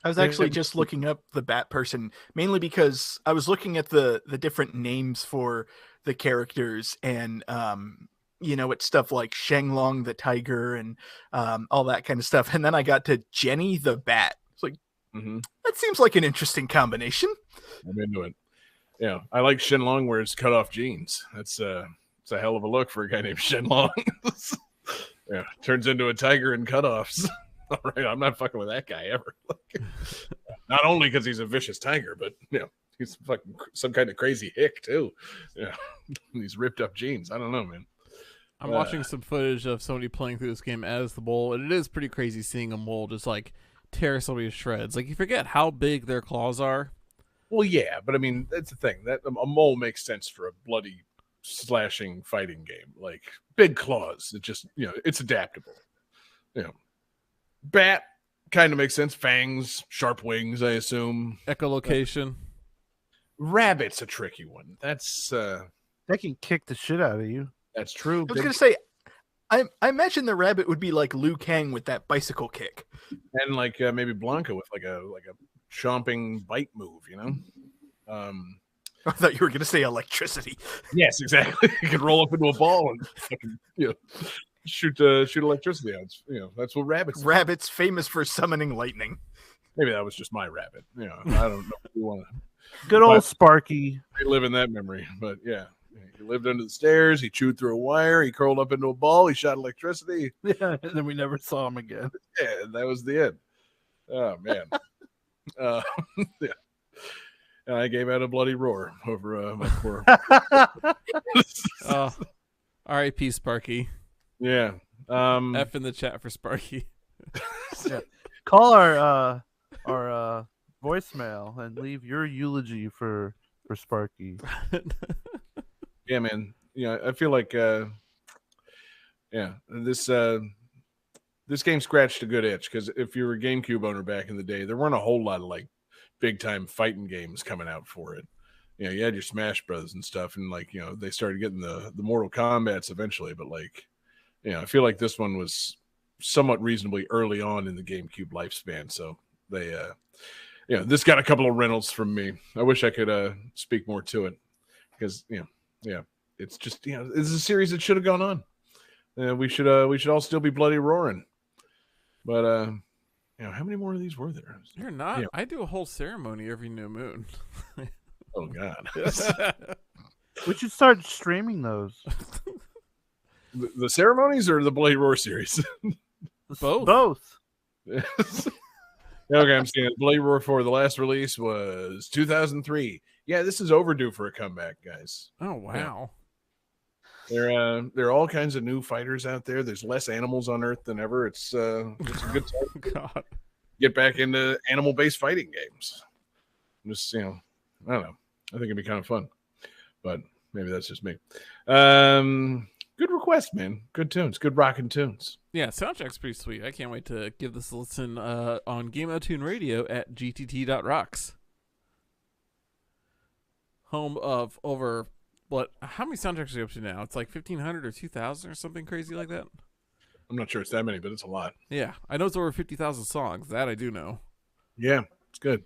I was actually just looking up the bat person, mainly because I was looking at the different names for the characters, and it's stuff like Shenlong the tiger and all that kind of stuff. And then I got to Jenny the bat. It's like, that seems like an interesting combination. I'm into it. Yeah, I like Shenlong wears cut off jeans. It's a hell of a look for a guy named Shenlong. Yeah, turns into a tiger in cutoffs. All right, I'm not fucking with that guy ever. Not only because he's a vicious tiger, but he's fucking some kind of crazy hick too. Yeah, these ripped up jeans. I don't know, man. I'm watching some footage of somebody playing through this game as the mole, and it is pretty crazy seeing a mole just like tear somebody to shreds. Like, you forget how big their claws are. Well, yeah, but I mean, that's the thing. That a mole makes sense for a bloody slashing fighting game. Like, big claws. It just, it's adaptable. Bat kind of makes sense. Fangs, sharp wings, I assume. Echolocation. Rabbit's a tricky one. That's they can kick the shit out of you. That's true. I was going to say, I imagine the rabbit would be like Liu Kang with that bicycle kick. And like maybe Blanca with like a chomping bite move, I thought you were going to say electricity. Yes, exactly. You could roll up into a ball and fucking, shoot electricity out. That's what rabbits. Rabbits famous for summoning lightning. Maybe that was just my rabbit. I don't know if you want to. Good old Sparky. Relive in that memory, but yeah. He lived under the stairs. He chewed through a wire. He curled up into a ball. He shot electricity. Yeah, and then we never saw him again. Yeah, that was the end. Oh man. Yeah. And I gave out a bloody roar over my poor. R.I.P. Sparky. Yeah. F in the chat for Sparky. Yeah. Call our voicemail and leave your eulogy for Sparky. Yeah, man. I feel like this game scratched a good itch, because if you were a GameCube owner back in the day, there weren't a whole lot of like big time fighting games coming out for it. You had your Smash Bros and stuff, and like they started getting the Mortal Kombats eventually, but like I feel like this one was somewhat reasonably early on in the GameCube lifespan, so they this got a couple of rentals from me. I wish I could speak more to it, because it's just it's a series that should have gone on. We should all still be bloody roaring, but how many more of these were there? You're not. I do a whole ceremony every new moon. Oh God. We should start streaming those. The ceremonies or the bloody roar series? Both. Okay, I'm seeing Bloody Roar 4. The last release was 2003. Yeah, this is overdue for a comeback, guys. Oh wow. Yeah. There are all kinds of new fighters out there. There's less animals on Earth than ever. It's a good time to get back into animal-based fighting games. Just I don't know. I think it'd be kind of fun, but maybe that's just me. Good request, man. Good tunes. Good rockin' tunes. Yeah, soundtrack's pretty sweet. I can't wait to give this a listen on Game Out Tune Radio at gtt.rocks. Home of over, how many soundtracks are you up to now? It's like 1,500 or 2,000 or something crazy like that? I'm not sure it's that many, but it's a lot. Yeah, I know it's over 50,000 songs. That I do know. Yeah, it's good.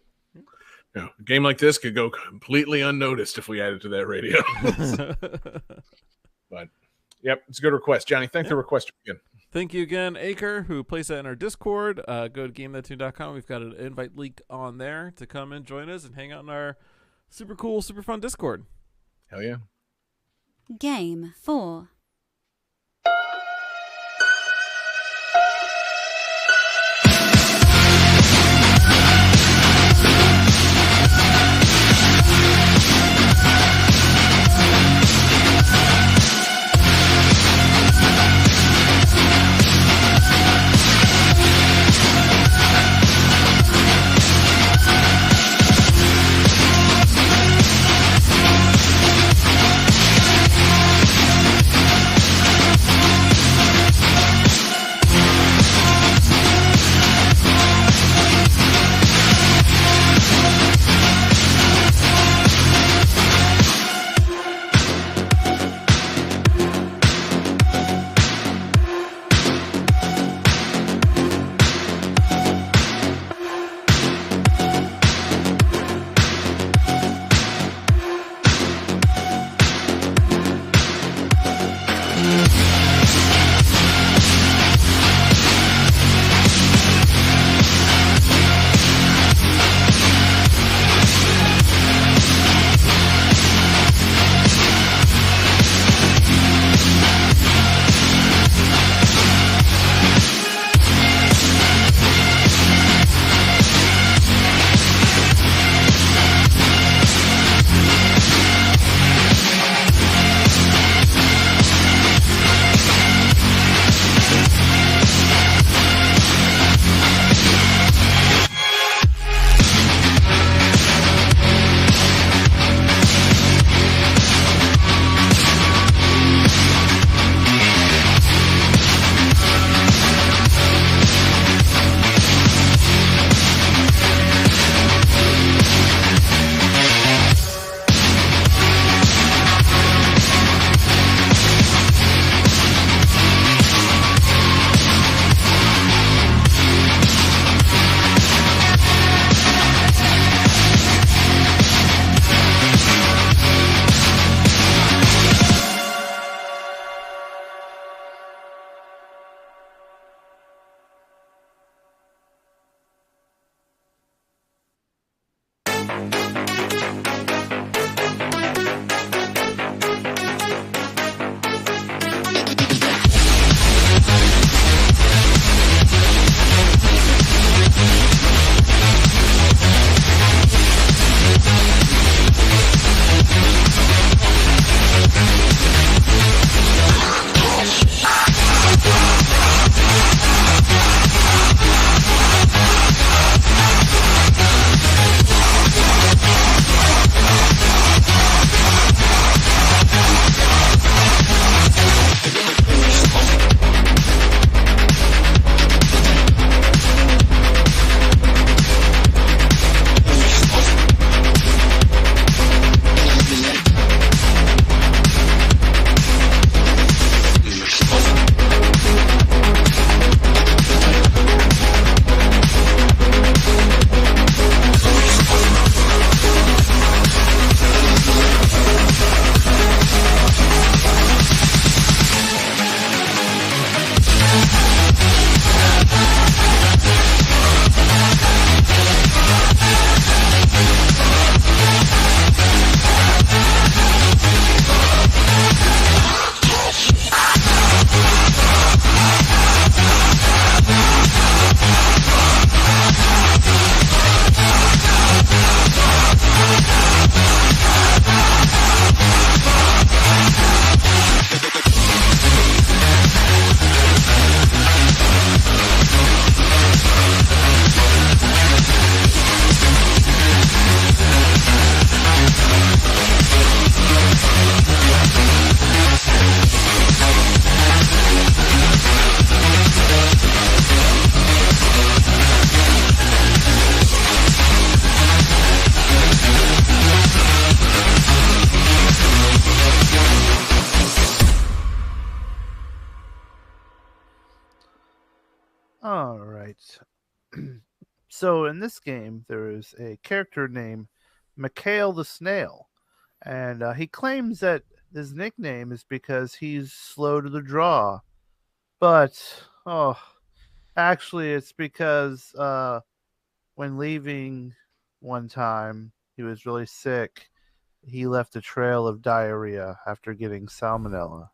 A game like this could go completely unnoticed if we added to that radio. But, yep, it's a good request. Johnny, thank the requester again. Thank you again, Acre, who placed that in our Discord. Go to GameThatTune.com. We've got an invite link on there to come and join us and hang out in our super cool, super fun Discord. Hell yeah. Game 4. All right. So in this game, there is a character named Mikhail the Snail, and he claims that his nickname is because he's slow to the draw. But, actually, it's because when leaving one time, he was really sick. He left a trail of diarrhea after getting salmonella.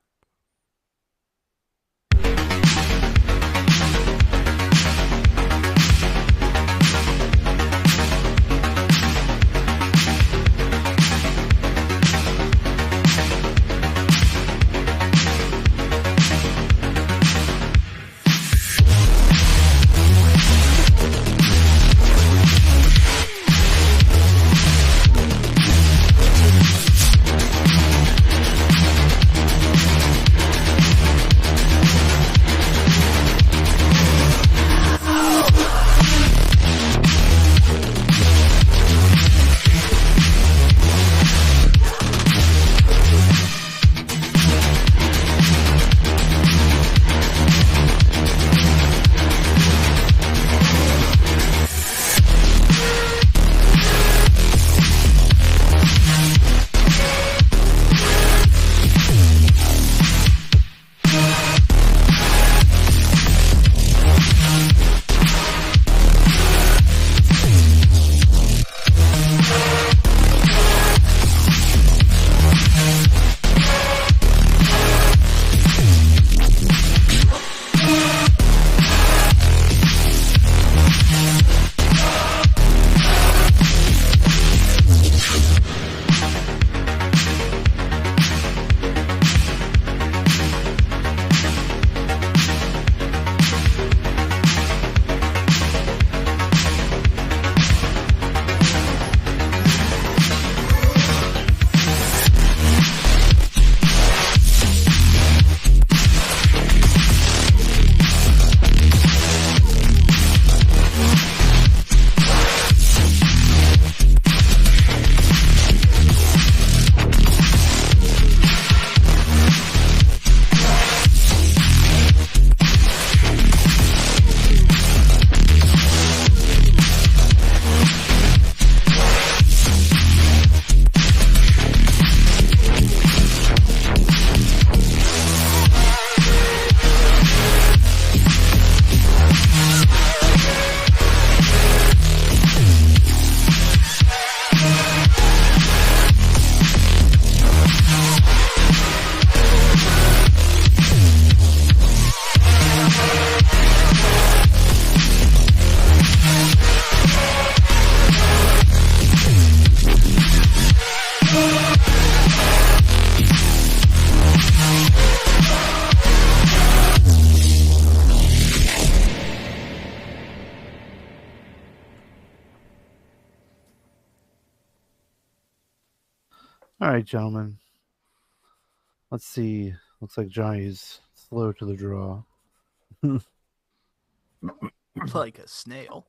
All right, gentlemen. Let's see. Looks like Johnny's slow to the draw. Like a snail.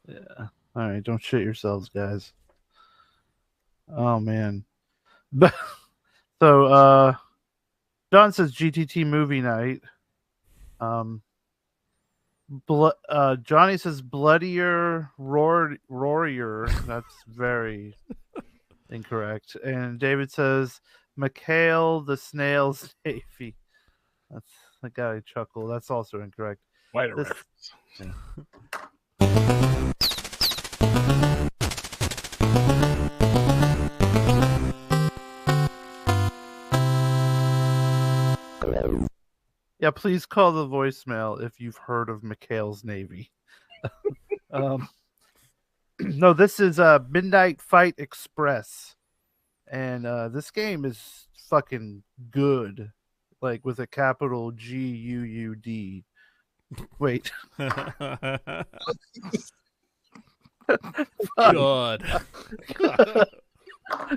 Yeah. All right, don't shit yourselves, guys. Oh man. So John says GTT movie night. Johnny says bloodier roarier. That's very incorrect. And David says Mikhail the Snail's Navy. That's the guy chuckle. That's also incorrect. Quite a This- reference. yeah. Yeah, please call the voicemail if you've heard of Mikhail's Navy. No, this is Midnight Fight Express. And this game is fucking good. Like with a capital G-U-U-D. Wait. God.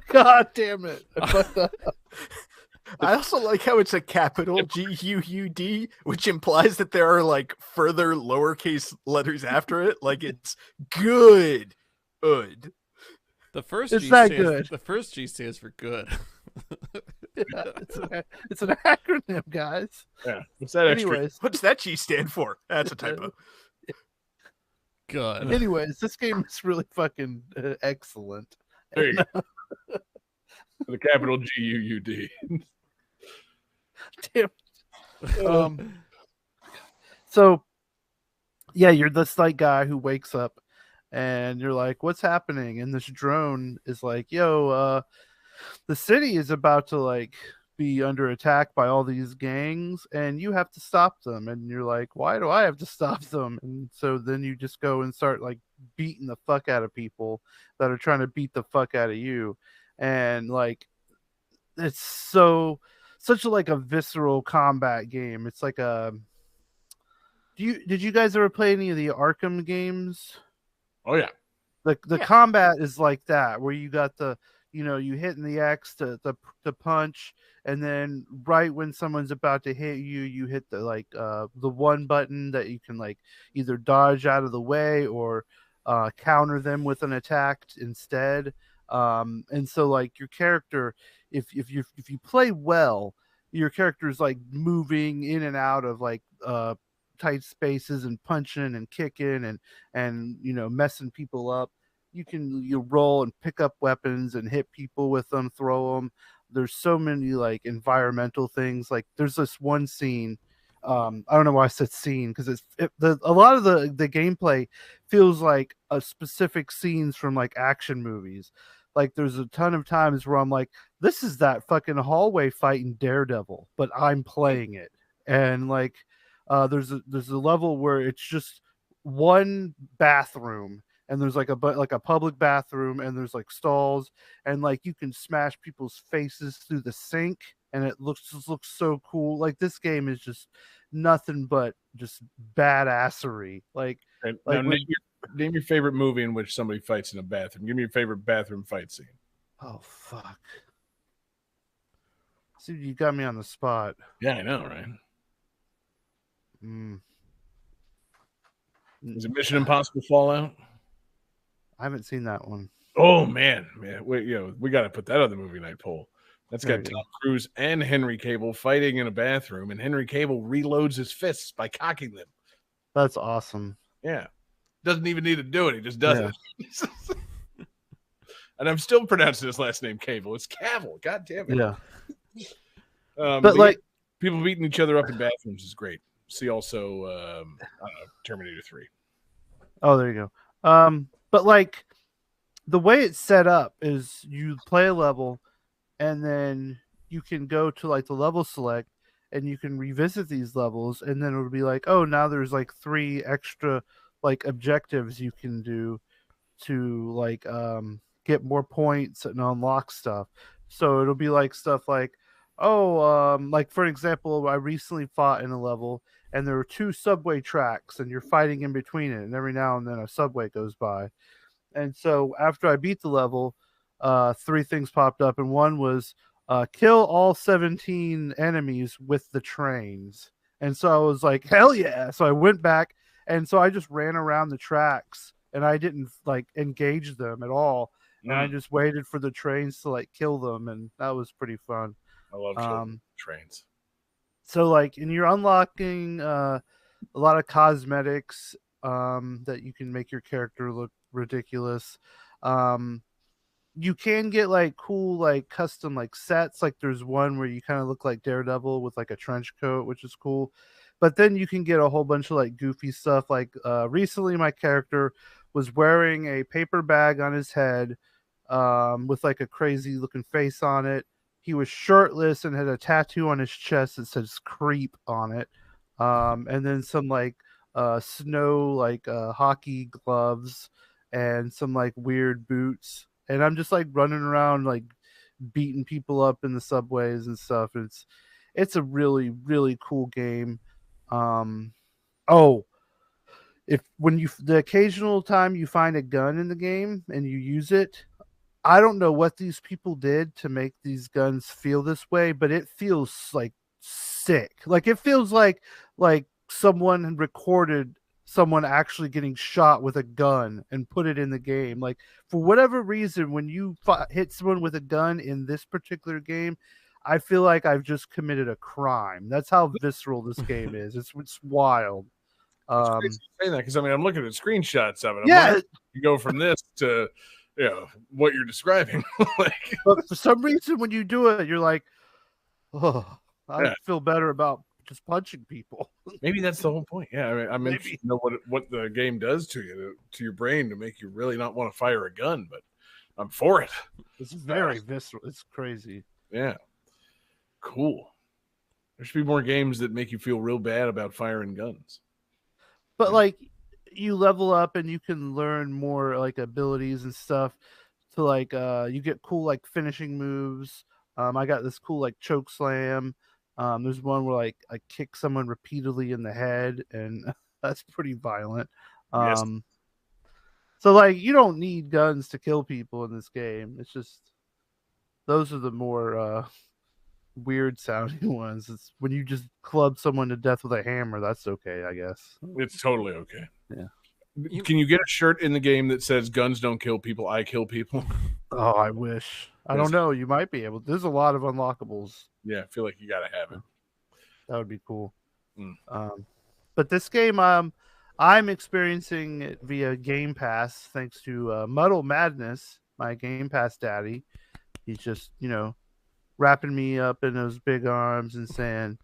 God damn it. I fucked up. I also like how it's a capital G-U-U-D, which implies that there are like further lowercase letters after it. Like it's good. Good. The first It's G that stands, good. The first G stands for good. Yeah, it's an acronym, guys. Yeah. What's that extra? Anyways, What's that G stand for? That's a typo. God. anyways, this game is really fucking excellent. There you go. The capital G-U-U-D. Damn. So yeah, you're this like guy who wakes up and you're like, what's happening? And this drone is like, yo, the city is about to like be under attack by all these gangs and you have to stop them. And you're like, why do I have to stop them? And so then you just go and start like beating the fuck out of people that are trying to beat the fuck out of you. And like it's such a like a visceral combat game. It's like a did you guys ever play any of the Arkham games? Oh yeah. The Yeah. combat is like that, where you got the you hitting the X to punch, and then right when someone's about to hit you, you hit the like the one button that you can like either dodge out of the way or counter them with an attack instead. And so like your character, if you play well, your character is like moving in and out of like tight spaces and punching and kicking and messing people up. You roll and pick up weapons and hit people with them, throw them. There's so many like environmental things. Like there's this one scene. I don't know why I said scene because a lot of the gameplay feels like a specific scenes from like action movies. Like there's a ton of times where I'm like, this is that fucking hallway fight in Daredevil, but I'm playing it. And like there's a level where it's just one bathroom and there's like a public bathroom and there's like stalls and like you can smash people's faces through the sink and it looks so cool. Like this game is just nothing but just badassery. Like, And like now when- name your favorite movie in which somebody fights in a bathroom. Give me your favorite bathroom fight scene. oh fuck. See, you got me on the spot. Yeah, I know, right? Mm. Is it Mission Impossible Fallout? I haven't seen that one. Oh man. We got to put that on the movie night poll. That's There got you Tom Cruise and Henry Cable fighting in a bathroom, and Henry Cable reloads his fists by cocking them. That's awesome. Yeah, doesn't even need to do it; he just does it. And I'm still pronouncing his last name Cable. It's Cavill. God damn it. Yeah. But like- people beating each other up in bathrooms is great. See also, I don't know, Terminator 3. Oh, there you go. But like the way it's set up is you play a level and then you can go to like the level select and you can revisit these levels and then it'll be like, oh, now there's like 3 extra like objectives you can do to like get more points and unlock stuff. So it'll be like stuff like, like for example, I recently fought in a level and there were 2 subway tracks and you're fighting in between it, and every now and then a subway goes by. And so after I beat the level, three things popped up, and one was kill all 17 enemies with the trains. And so I was like, hell yeah. So I went back, and so I just ran around the tracks, and I didn't like engage them at all. And I just waited for the trains to like kill them, and that was pretty fun. I love killing trains. So like, and you're unlocking a lot of cosmetics that you can make your character look ridiculous. You can get like cool like custom like sets. Like there's one where you kind of look like Daredevil with like a trench coat, which is cool. But then you can get a whole bunch of like goofy stuff. Like recently my character was wearing a paper bag on his head with like a crazy looking face on it. He was shirtless and had a tattoo on his chest that says creep on it. And then some like snow like hockey gloves and some like weird boots. And I'm just like running around like beating people up in the subways and stuff. It's a really, really cool game. If when you the occasional time you find a gun in the game and you use it, I don't know what these people did to make these guns feel this way, but it feels like sick. Like it feels like someone recorded someone actually getting shot with a gun and put it in the game. Like for whatever reason, when you hit someone with a gun in this particular game, I feel like I've just committed a crime. That's how visceral this game is. It's wild. It's crazy saying that because I mean I'm looking at screenshots of it. Yeah, you go from this to what you're describing. Like, but for some reason, when you do it, you're like, oh, I feel better about just punching people. Maybe that's the whole point. Yeah, I mean, I'm interested to know what the game does to you, to your brain, to make you really not want to fire a gun. But I'm for it. It's very visceral. It's crazy. Yeah, cool. There should be more games that make you feel real bad about firing guns. But like, you level up and you can learn more like abilities and stuff. To like, you get cool like finishing moves. I got this cool like choke slam. There's one where like I kick someone repeatedly in the head, and that's pretty violent. Yes. So like you don't need guns to kill people in this game. It's just those are the more weird sounding ones. It's when you just club someone to death with a hammer, that's okay, I guess. It's totally okay. Yeah. Can you get a shirt in the game that says "Guns don't kill people, I kill people"? Oh, I wish. I don't know. You might be able. There's a lot of unlockables. Yeah, I feel like you gotta have it. That would be cool. But this game, I'm experiencing it via Game Pass thanks to Muddle Madness, my Game Pass daddy. He's just, wrapping me up in those big arms and saying,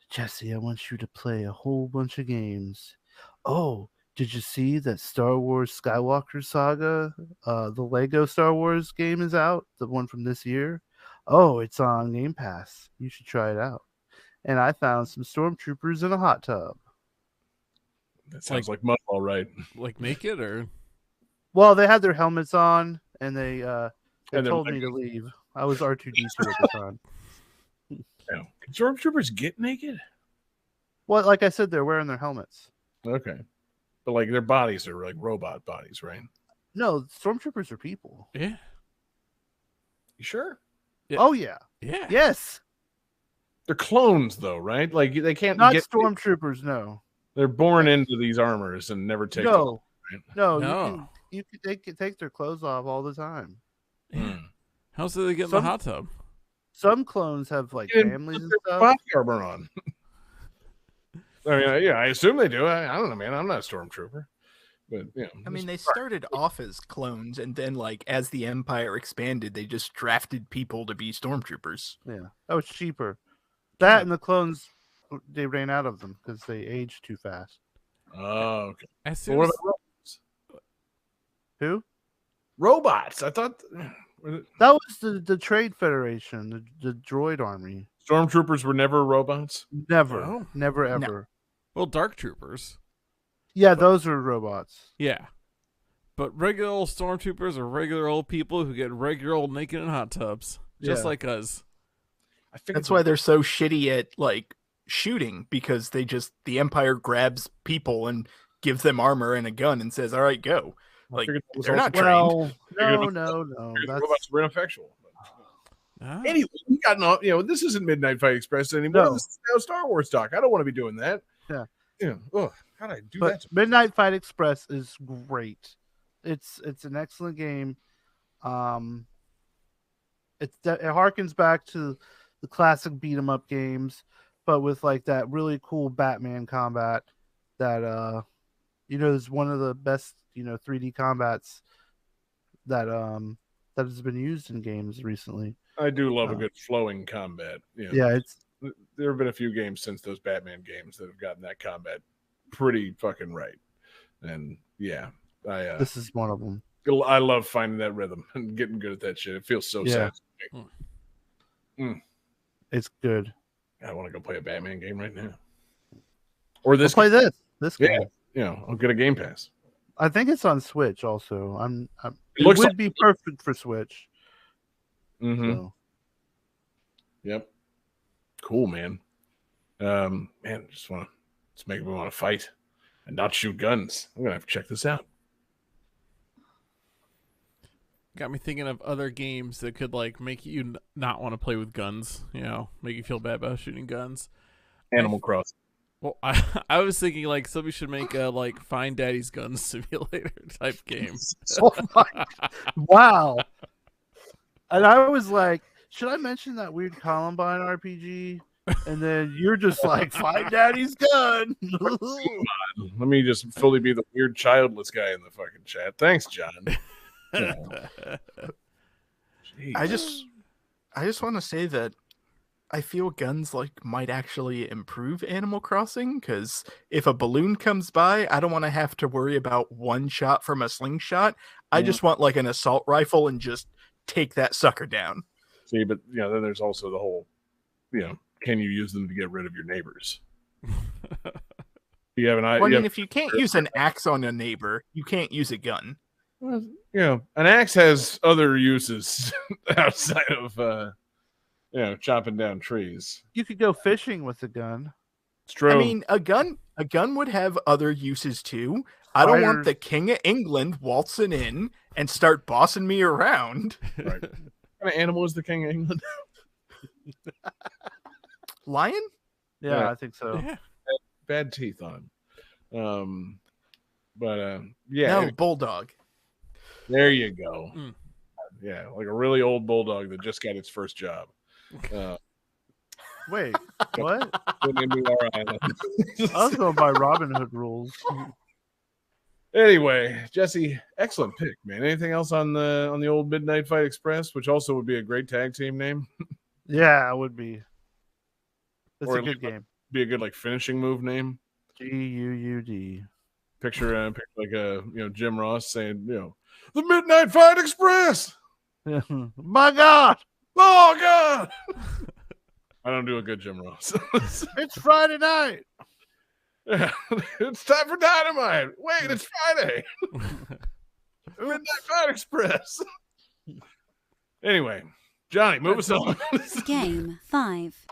Jesse, I want you to play a whole bunch of games. Oh, did you see that Star Wars Skywalker Saga, the Lego Star Wars game is out, the one from this year? Oh, it's on Game Pass. You should try it out. And I found some stormtroopers in a hot tub. That sounds like mud, all right. Like naked or? Well, they had their helmets on, and they told me to leave. I was R2-D2 at the time. Can stormtroopers get naked? Well, like I said, they're wearing their helmets. Okay. But like their bodies are like robot bodies, right? No, stormtroopers are people. Yeah. You sure? Yeah. Oh yeah. Yeah. Yes. They're clones though, right? Like they can't Not get stormtroopers, no. They're born into these armors and never take them. No. Right? No. They can take their clothes off all the time. How do they get in the hot tub? Some clones have like families and stuff. Body armor on. I mean, I assume they do. I don't know, man. I'm not a stormtrooper, but I mean, they started off as clones, and then like as the Empire expanded, they just drafted people to be stormtroopers. Yeah, that was cheaper. That and the clones, they ran out of them because they aged too fast. Oh, okay. Well, what about robots? Who? Robots. I thought that was the Trade Federation, the droid army. Stormtroopers were never robots? Never. No. Never, ever. No. Well, Dark Troopers. Yeah, those are robots. Yeah. But regular old stormtroopers are regular old people who get regular old naked in hot tubs. Just like us. I think that's why they're so shitty at like shooting, because the Empire grabs people and gives them armor and a gun and says, all right, go. Like, figured that was they're also- not trained. Well, no. figured the That's robots were ineffectual. Ah. Anyway, we got no, this isn't Midnight Fight Express anymore. No. This is now Star Wars talk. I don't want to be doing that. Yeah. Ugh, how'd I do but that? Midnight Fight Express is great. It's an excellent game. It harkens back to the classic beat 'em up games, but with like that really cool Batman combat that is one of the best 3D combats that has been used in games recently. I do love a good flowing combat. Yeah, There have been a few games since those Batman games that have gotten that combat pretty fucking right. And yeah, this is one of them. I love finding that rhythm and getting good at that shit. It feels so Yeah. satisfying. It's good. I want to go play a Batman game right now. Or this. Play this Yeah, game. I'll get a Game Pass. I think it's on Switch also. It looks would like- be perfect for Switch. Mm-hmm. So. Yep. Cool, man. Man, just make me want to fight and not shoot guns. I'm gonna have to check this out. Got me thinking of other games that could like make you not want to play with guns. Make you feel bad about shooting guns. Animal Crossing. Well, I was thinking like somebody should make a like Find Daddy's Guns simulator type game. Oh my! Wow. And I was like, should I mention that weird Columbine RPG? And then you're just like, Find Daddy's gun. Let me just fully be the weird childless guy in the fucking chat. Thanks, John. Jeez. I just want to say that I feel guns like might actually improve Animal Crossing, because if a balloon comes by, I don't want to have to worry about one shot from a slingshot. I just want like an assault rifle and just take that sucker down. See, but then there's also the whole, can you use them to get rid of your neighbors? You have an Well, I mean, if you can't use an axe on a neighbor, you can't use a gun. Well, an axe has other uses outside of chopping down trees. You could go fishing with a gun. It's true. I mean, a gun would have other uses too. I don't want the King of England waltzing in and start bossing me around. Right. What kind of animal is the King of England? Lion? Yeah, I think so. Yeah. Bad teeth on him. Yeah. No, bulldog. There you go. Mm. Yeah, like a really old bulldog that just got its first job. Wait, what? Into our island. I was going by Robin Hood rules. Anyway, Jesse, excellent pick, man. Anything else on the old Midnight Fight Express, which also would be a great tag team name? Yeah, it would be. It's Or a good game. Be a good like finishing move name. GUUD. Picture like Jim Ross saying, the Midnight Fight Express. My God! Oh God! I don't do a good Jim Ross. It's Friday night. Yeah, it's time for Dynamite. Wait, it's Friday. Midnight Fight Express. Anyway, Johnny, move us on. Game 5.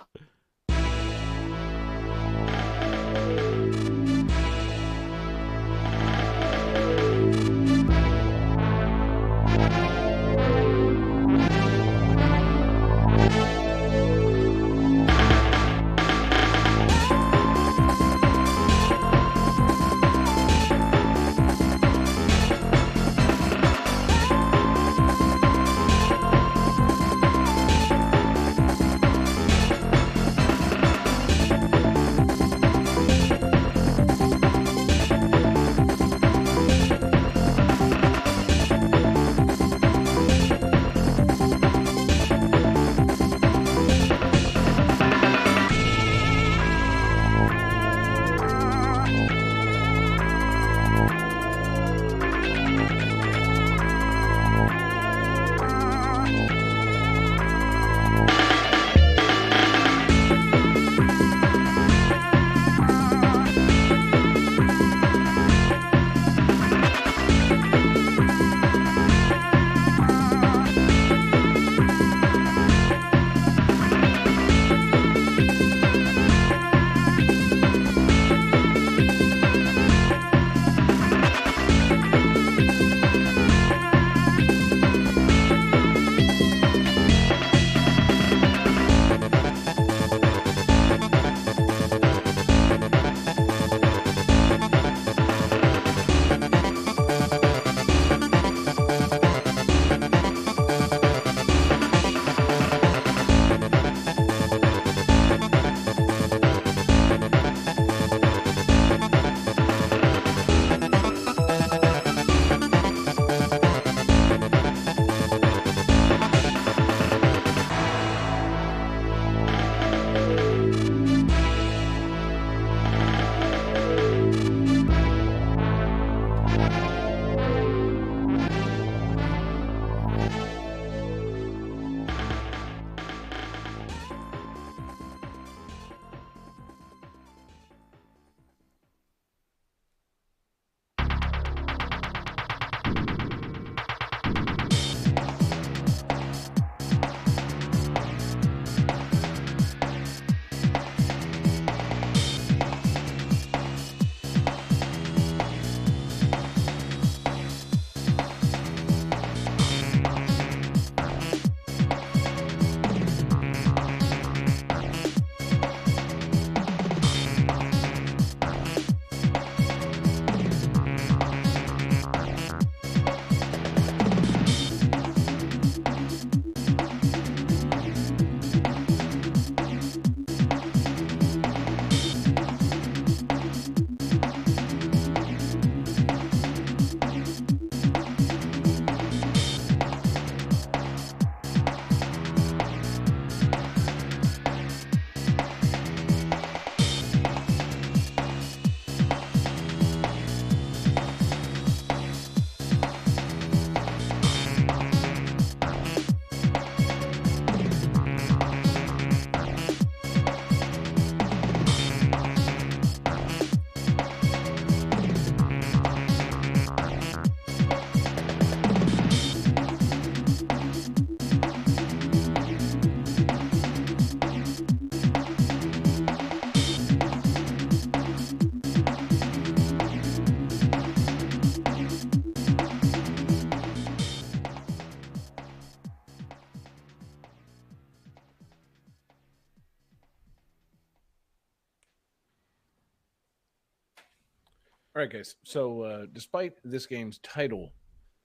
All right, guys. So, despite this game's title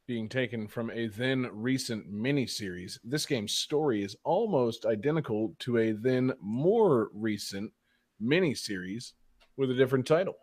being taken from a then recent miniseries, this game's story is almost identical to a then more recent miniseries with a different title.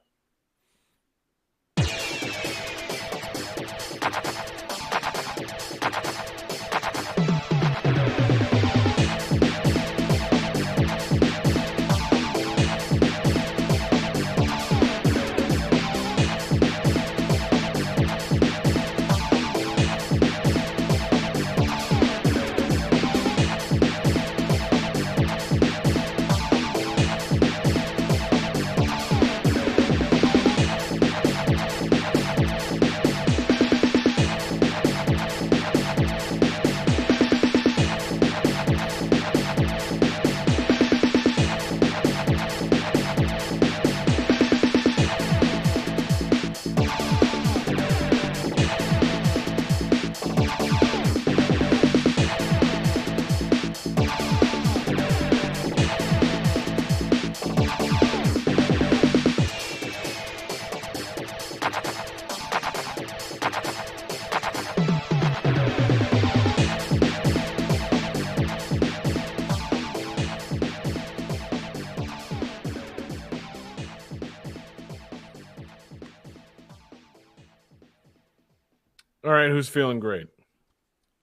All right, who's feeling great?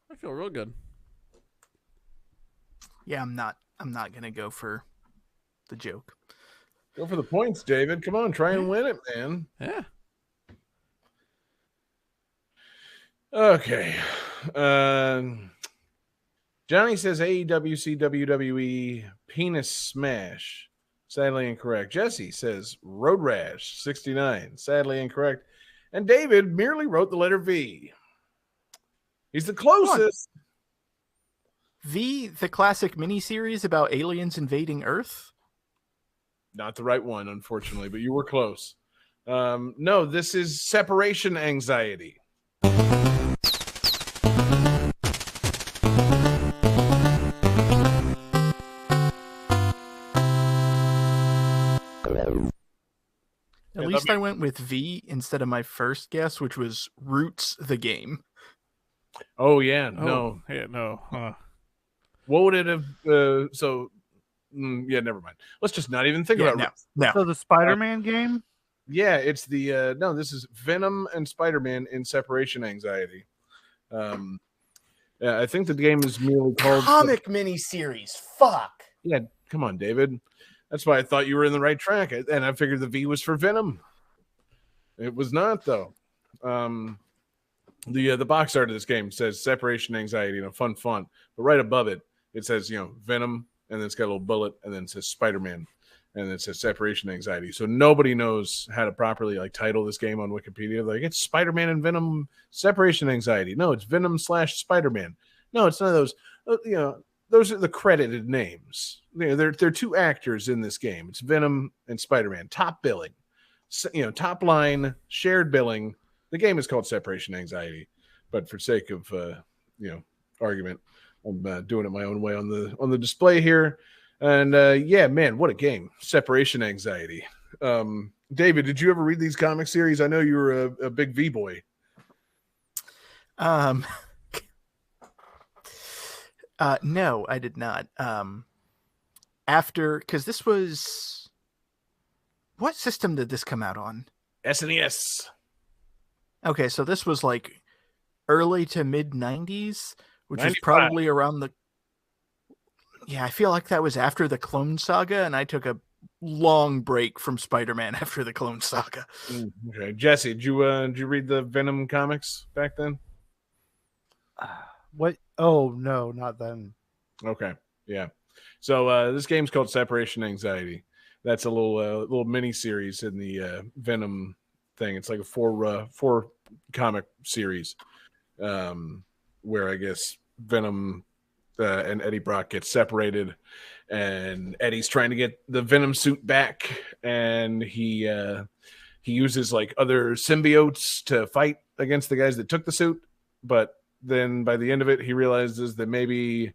I feel real good. Yeah, I'm not gonna go for the joke. Go for the points, David. Come on, try and win it, man. Yeah. Okay. Johnny says AEW WWE Penis Smash. Sadly incorrect. Jesse says Road Rash 69. Sadly incorrect. And David merely wrote the letter V. He's the closest. V, the classic miniseries about aliens invading Earth? Not the right one, unfortunately, but you were close. No, this is Separation Anxiety. At least I went with V instead of my first guess, which was Roots the game. Oh, yeah. No. Yeah, no. What would it have... yeah, never mind. Let's just not even think about it. No. So the Spider-Man game? Yeah, it's the... no, this is Venom and Spider-Man in Separation Anxiety. Yeah, I think the game is merely called... Comic miniseries. Fuck. Yeah, come on, David. That's why I thought you were in the right track. And I figured the V was for Venom. It was not, though. The box art of this game says Separation Anxiety, fun font. But right above it, it says, Venom, and then it's got a little bullet, and then it says Spider-Man, and then it says Separation Anxiety. So nobody knows how to properly title this game on Wikipedia. It's Spider-Man and Venom Separation Anxiety. No, it's Venom/Spider-Man. No, it's none of those. Those are the credited names. They're two actors in this game. It's Venom and Spider-Man. Top billing. Top line, shared billing. The game is called Separation Anxiety, but for sake of argument, I'm doing it my own way on the display here. And yeah, man, what a game! Separation Anxiety. David, did you ever read these comic series? I know you were a big V boy. No, I did not. Because this was... What system did this come out on? SNES. Okay, so this was early to mid 90s, which 95. is probably around the... Yeah, I feel like that was after the Clone Saga, and I took a long break from Spider-Man after the Clone Saga. Okay, Jesse, did you read the Venom comics back then? What? Oh no, not then. Okay, yeah. So this game's called Separation Anxiety. That's a little mini series in the Venom thing. It's like a four comic series, where I guess Venom and Eddie Brock get separated, and Eddie's trying to get the Venom suit back, and he uses other symbiotes to fight against the guys that took the suit, but then by the end of it, he realizes that maybe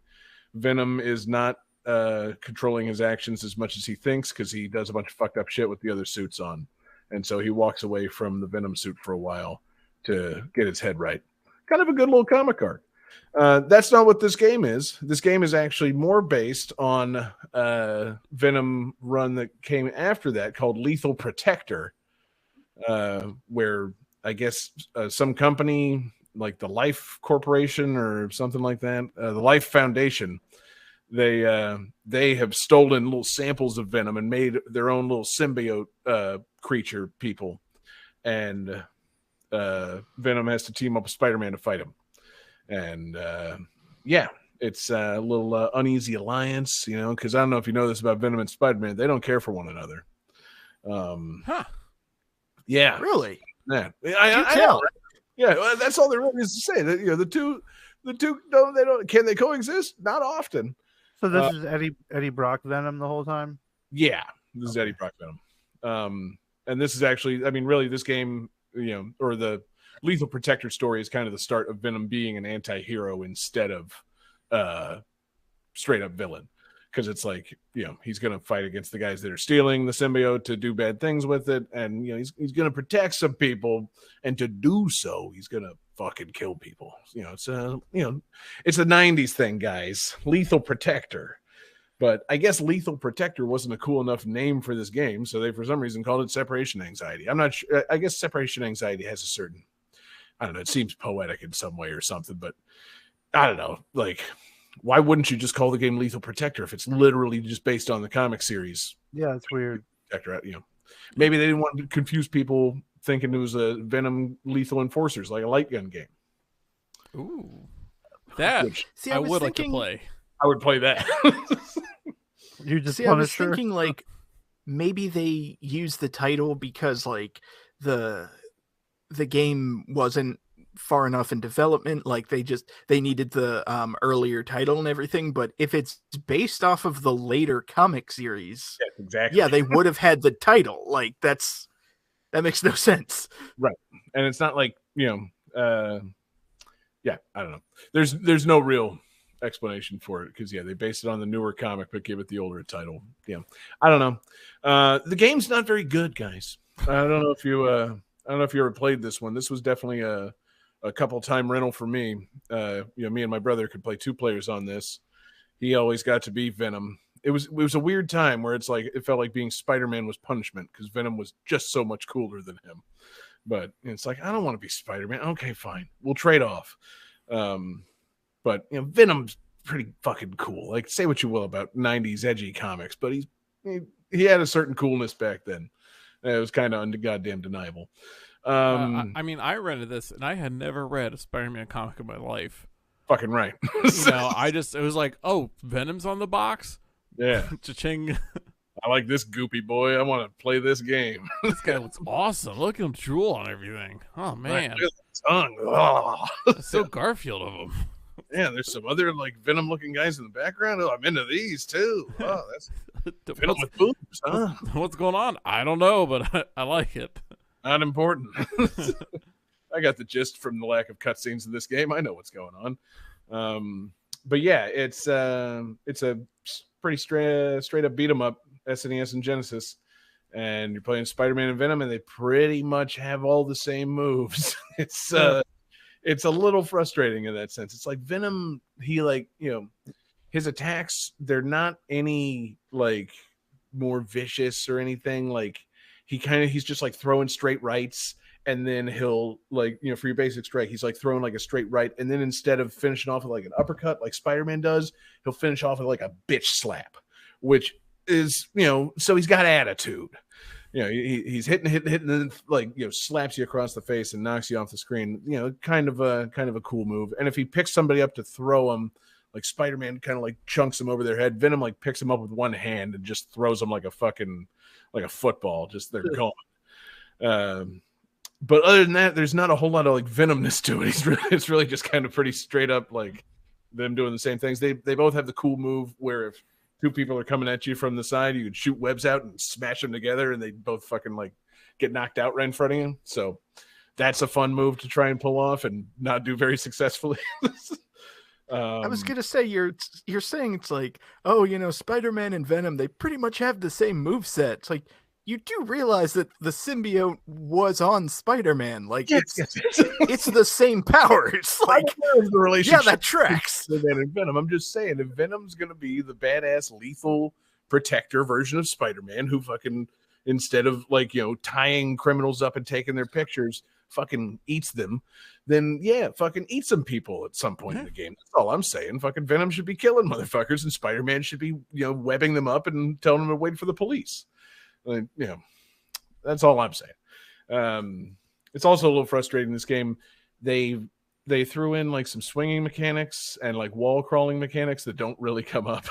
Venom is not controlling his actions as much as he thinks, because he does a bunch of fucked up shit with the other suits on. and so he walks away from the Venom suit for a while to get his head right. Kind of a good little comic arc. That's not what this game is. This game is actually more based on Venom run that came after that called Lethal Protector, where I guess some company like the Life Corporation or something like that, the Life Foundation, they have stolen little samples of Venom and made their own little symbiote creature people, and Venom has to team up with Spider-Man to fight him. And yeah, it's a little uneasy alliance, you know, because I don't know if you know this about Venom and Spider-Man, they don't care for one another. Yeah, really? Yeah, I know. Yeah, well, that's all there really is to say. That, you know, the two don't, they don't, can they coexist? Not often. So this is Eddie Brock Venom the whole time. Yeah, this is Eddie Brock Venom. And this is actually, I mean, really, this game, you know, or the Lethal Protector story is kind of the start of Venom being an anti-hero instead of straight up villain, because it's like, you know, he's going to fight against the guys that are stealing the symbiote to do bad things with it, and you know, he's going to protect some people, and to do so he's going to fucking kill people. You know, it's a 90s thing, guys. Lethal Protector. But I guess Lethal Protector wasn't a cool enough name for this game, so they for some reason called it Separation Anxiety. I'm not sure. I guess Separation Anxiety has a certain, I don't know, it seems poetic in some way or something, but I don't know. Like, why wouldn't you just call the game Lethal Protector if it's literally just based on the comic series? Yeah, it's weird. Protector, you know, maybe they didn't want to confuse people thinking it was a Venom Lethal Enforcers, like a light gun game. Ooh, that I would like to play. I would play that. You just I was thinking like maybe they used the title because like the game wasn't far enough in development, like they needed the earlier title and everything. But if it's based off of the later comic series, yes, exactly. Yeah, they would have had the title. Like that makes no sense, right? And it's not like, you know, yeah, I don't know. There's no real explanation for it because, yeah, they based it on the newer comic but give it the older title. Yeah, I don't know. The game's not very good, guys. I don't know if you ever played this one. This was definitely a couple time rental for me. You know, me and my brother could play 2 players on this. He always got to be Venom. It was a weird time where it's like it felt like being Spider-Man was punishment because Venom was just so much cooler than him. But it's like, I don't want to be Spider-Man. Okay, fine, we'll trade off. But you know, Venom's pretty fucking cool. Like, say what you will about 90s edgy comics, but he had a certain coolness back then. It was kind of goddamn deniable. I mean, I rented this, and I had never read a Spider-Man comic in my life. Fucking right. You know, it was like, oh, Venom's on the box? Yeah. Cha-ching. I like this goopy boy. I want to play this game. This guy looks awesome. Look at him drool on everything. Oh, man. Right, tongue. Oh. That's so Garfield of him. Yeah, there's some other like Venom-looking guys in the background. Oh, I'm into these too. Oh, that's Venom with boobs, huh? What's going on? I don't know, but I like it. Not important. I got the gist from the lack of cutscenes in this game. I know what's going on. But yeah, it's a pretty straight up beat 'em up, SNES and Genesis, and you're playing Spider-Man and Venom, and they pretty much have all the same moves. It's a little frustrating in that sense. It's like Venom, he like, you know, his attacks, they're not any like more vicious or anything. Like he's just like throwing straight rights, and then he'll like, you know, for your basic strike, he's like throwing like a straight right, and then instead of finishing off with like an uppercut like Spider-Man does, he'll finish off with like a bitch slap, which is, you know, so he's got attitude. You know, he's hitting, and then like, you know, slaps you across the face and knocks you off the screen. You know, kind of a cool move. And if he picks somebody up to throw him, like Spider-Man kind of like chunks him over their head, Venom like picks him up with one hand and just throws him like a football. Just they're gone. But other than that, there's not a whole lot of like Venomness to it. It's really just kind of pretty straight up like them doing the same things. They both have the cool move where if 2 people are coming at you from the side, you could shoot webs out and smash them together, and they both fucking like get knocked out right in front of you. So that's a fun move to try and pull off and not do very successfully. I was gonna say you're saying it's like, oh, you know, Spider-Man and Venom, they pretty much have the same moveset. It's like, you do realize that the symbiote was on Spider-Man. Like, Yes. it's the same powers. Like, the relationship. yeah, that tracks. That in Venom. I'm just saying, if Venom's gonna be the badass, lethal protector version of Spider-Man, who fucking, instead of like, tying criminals up and taking their pictures, fucking eats them, then yeah, fucking eat some people at some point in the game. That's all I'm saying. Fucking Venom should be killing motherfuckers, and Spider-Man should be, webbing them up and telling them to wait for the police. Like, that's all I'm saying. It's also a little frustrating. This game, they threw in like some swinging mechanics and like wall crawling mechanics that don't really come up,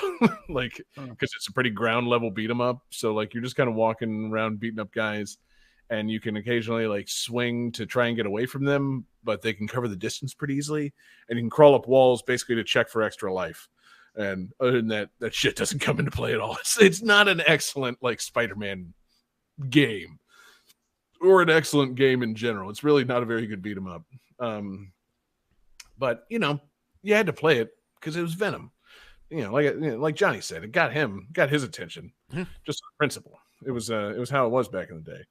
like, because it's a pretty ground level beat 'em up. So like you're just kind of walking around beating up guys, and you can occasionally like swing to try and get away from them, but they can cover the distance pretty easily, and you can crawl up walls basically to check for extra life. And other than that, that shit doesn't come into play at all. It's not an excellent like Spider-Man game, or an excellent game in general. It's really not a very good beat 'em up. But you had to play it because it was Venom. Like Johnny said, it got his attention, just on principle. It was how it was back in the day.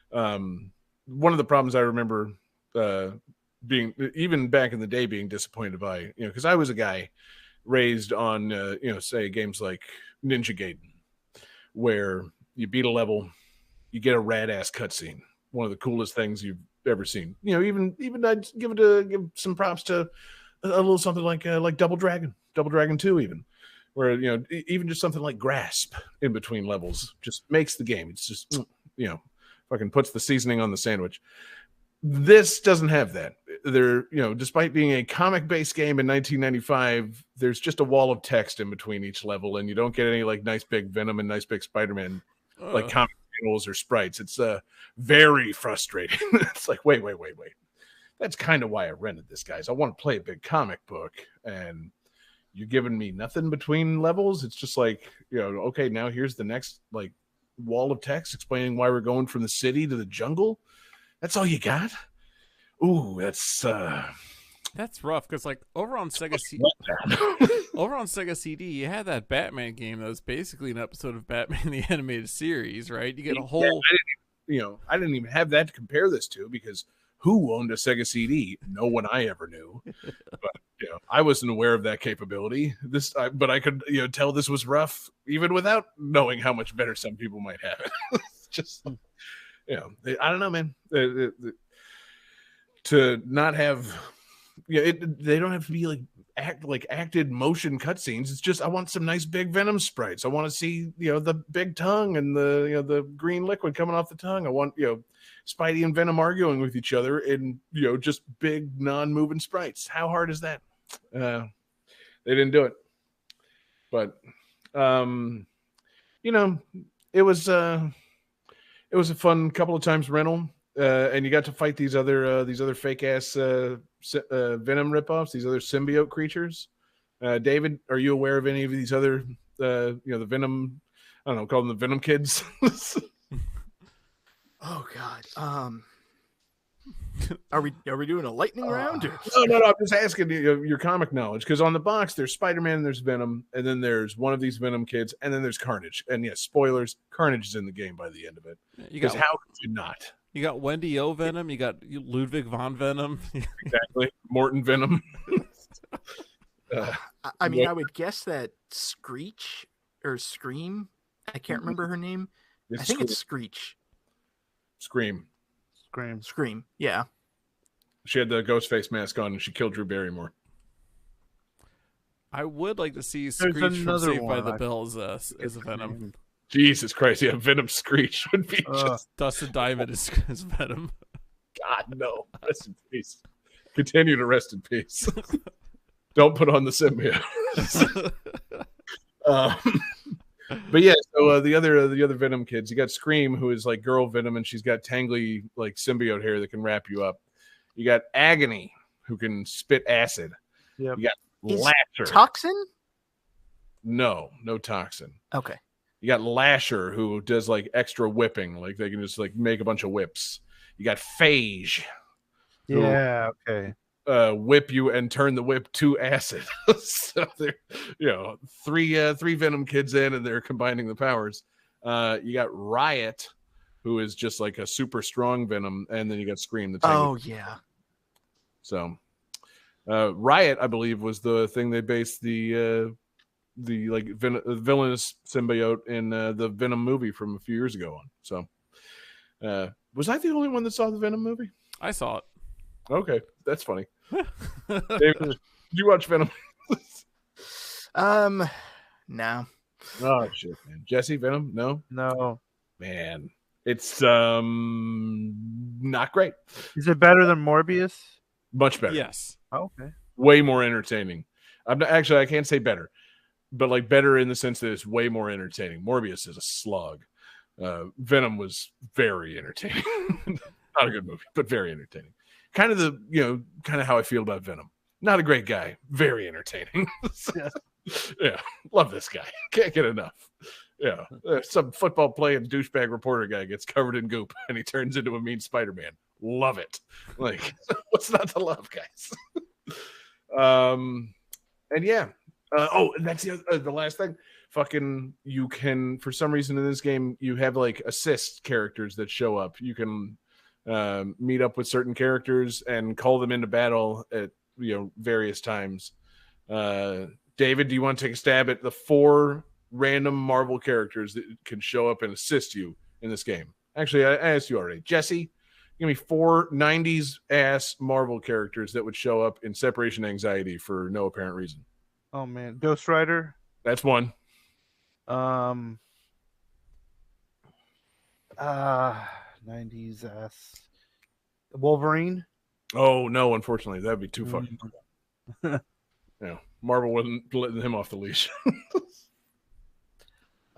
One of the problems I remember being, even back in the day, being disappointed by, because I was a guy raised on say games like Ninja Gaiden, where you beat a level, you get a rad ass cutscene, one of the coolest things you've ever seen. Even I'd give some props to a little something like Double Dragon 2, even, where even just something like Grasp in between levels just makes the game. It's just fucking puts the seasoning on the sandwich. This doesn't have that. There, despite being a comic-based game in 1995, there's just a wall of text in between each level, and you don't get any like nice big Venom and nice big Spider-Man like comic panels or sprites. It's very frustrating. It's like, wait. That's kind of why I rented this, guys. I want to play a big comic book, and you're giving me nothing between levels. It's just like, okay, now here's the next like wall of text explaining why we're going from the city to the jungle. That's all you got? Ooh, that's rough, because like over on Sega CD, you had that Batman game that was basically an episode of Batman the Animated Series, right? You get a whole I didn't even have that to compare this to, because who owned a Sega CD? No one I ever knew. But I wasn't aware of that capability. But I could tell this was rough even without knowing how much better some people might have it. Just I don't know, man. To not have, they don't have to be like acted motion cutscenes. It's just, I want some nice big Venom sprites. I want to see the big tongue and the green liquid coming off the tongue. I want Spidey and Venom arguing with each other in just big non-moving sprites. How hard is that? They didn't do it, but it was a fun couple of times rental, and you got to fight these other fake ass Venom ripoffs, these other symbiote creatures. David, are you aware of any of these other the Venom? I don't know, call them the Venom kids. Oh God. Are we doing a lightning round? Or? No. I'm just asking your comic knowledge, because on the box there's Spider-Man, and there's Venom, and then there's one of these Venom kids, and then there's Carnage. And yes, spoilers: Carnage is in the game by the end of it. Because how could you not? You got Wendy O Venom. You got Ludwig von Venom. Exactly, Morton Venom. I mean, I would guess that Screech or Scream. I can't remember her name. I think it's Screech. Scream. Yeah. She had the ghost face mask on, and she killed Drew Barrymore. I would like to see Screech from Saved by the Bell as a Venom. Jesus Christ, yeah, Venom Screech would be just... Dustin Diamond is Venom. God, no. Rest in peace. Continue to rest in peace. Don't put on the symbiote. But yeah, so the other Venom kids, you got Scream, who is like girl Venom, and she's got tangly like symbiote hair that can wrap you up. You got Agony, who can spit acid. Yep. You got Lasher. Toxin? No toxin. Okay. You got Lasher, who does like extra whipping, like they can just like make a bunch of whips. You got Phage. Yeah, okay. Whip you and turn the whip to acid. So they're three Venom kids in, and they're combining the powers. You got Riot, who is just like a super strong Venom, and then you got Scream. Oh yeah. So, Riot, I believe, was the thing they based the like villainous symbiote in the Venom movie from a few years ago on. So, was I the only one that saw the Venom movie? I saw it. Okay, that's funny. David, did you watch Venom? No. Oh shit, man. Jesse, Venom? No. Man, it's not great. Is it better than Morbius? Much better. Yes. Oh, okay. Way more entertaining. I can't say better, but like better in the sense that it's way more entertaining. Morbius is a slug. Venom was very entertaining. Not a good movie, but very entertaining. Kind of how I feel about Venom. Not a great guy, very entertaining. Yeah, love this guy. Can't get enough. Yeah, some football playing douchebag reporter guy gets covered in goop and he turns into a mean Spider-Man. Love it. Like, what's not to love, guys? And yeah. And that's the last thing. Fucking, you can, for some reason in this game, you have like assist characters that show up. You can meet up with certain characters and call them into battle at various times. David, do you want to take a stab at the 4 random Marvel characters that can show up and assist you in this game? Actually, I asked you already. Jesse, give me 4 90s ass Marvel characters that would show up in Separation Anxiety for no apparent reason. Oh man, Ghost Rider. That's one. 90s ass. Wolverine. Oh no, unfortunately, that'd be too fucking. Yeah, Marvel wasn't letting him off the leash.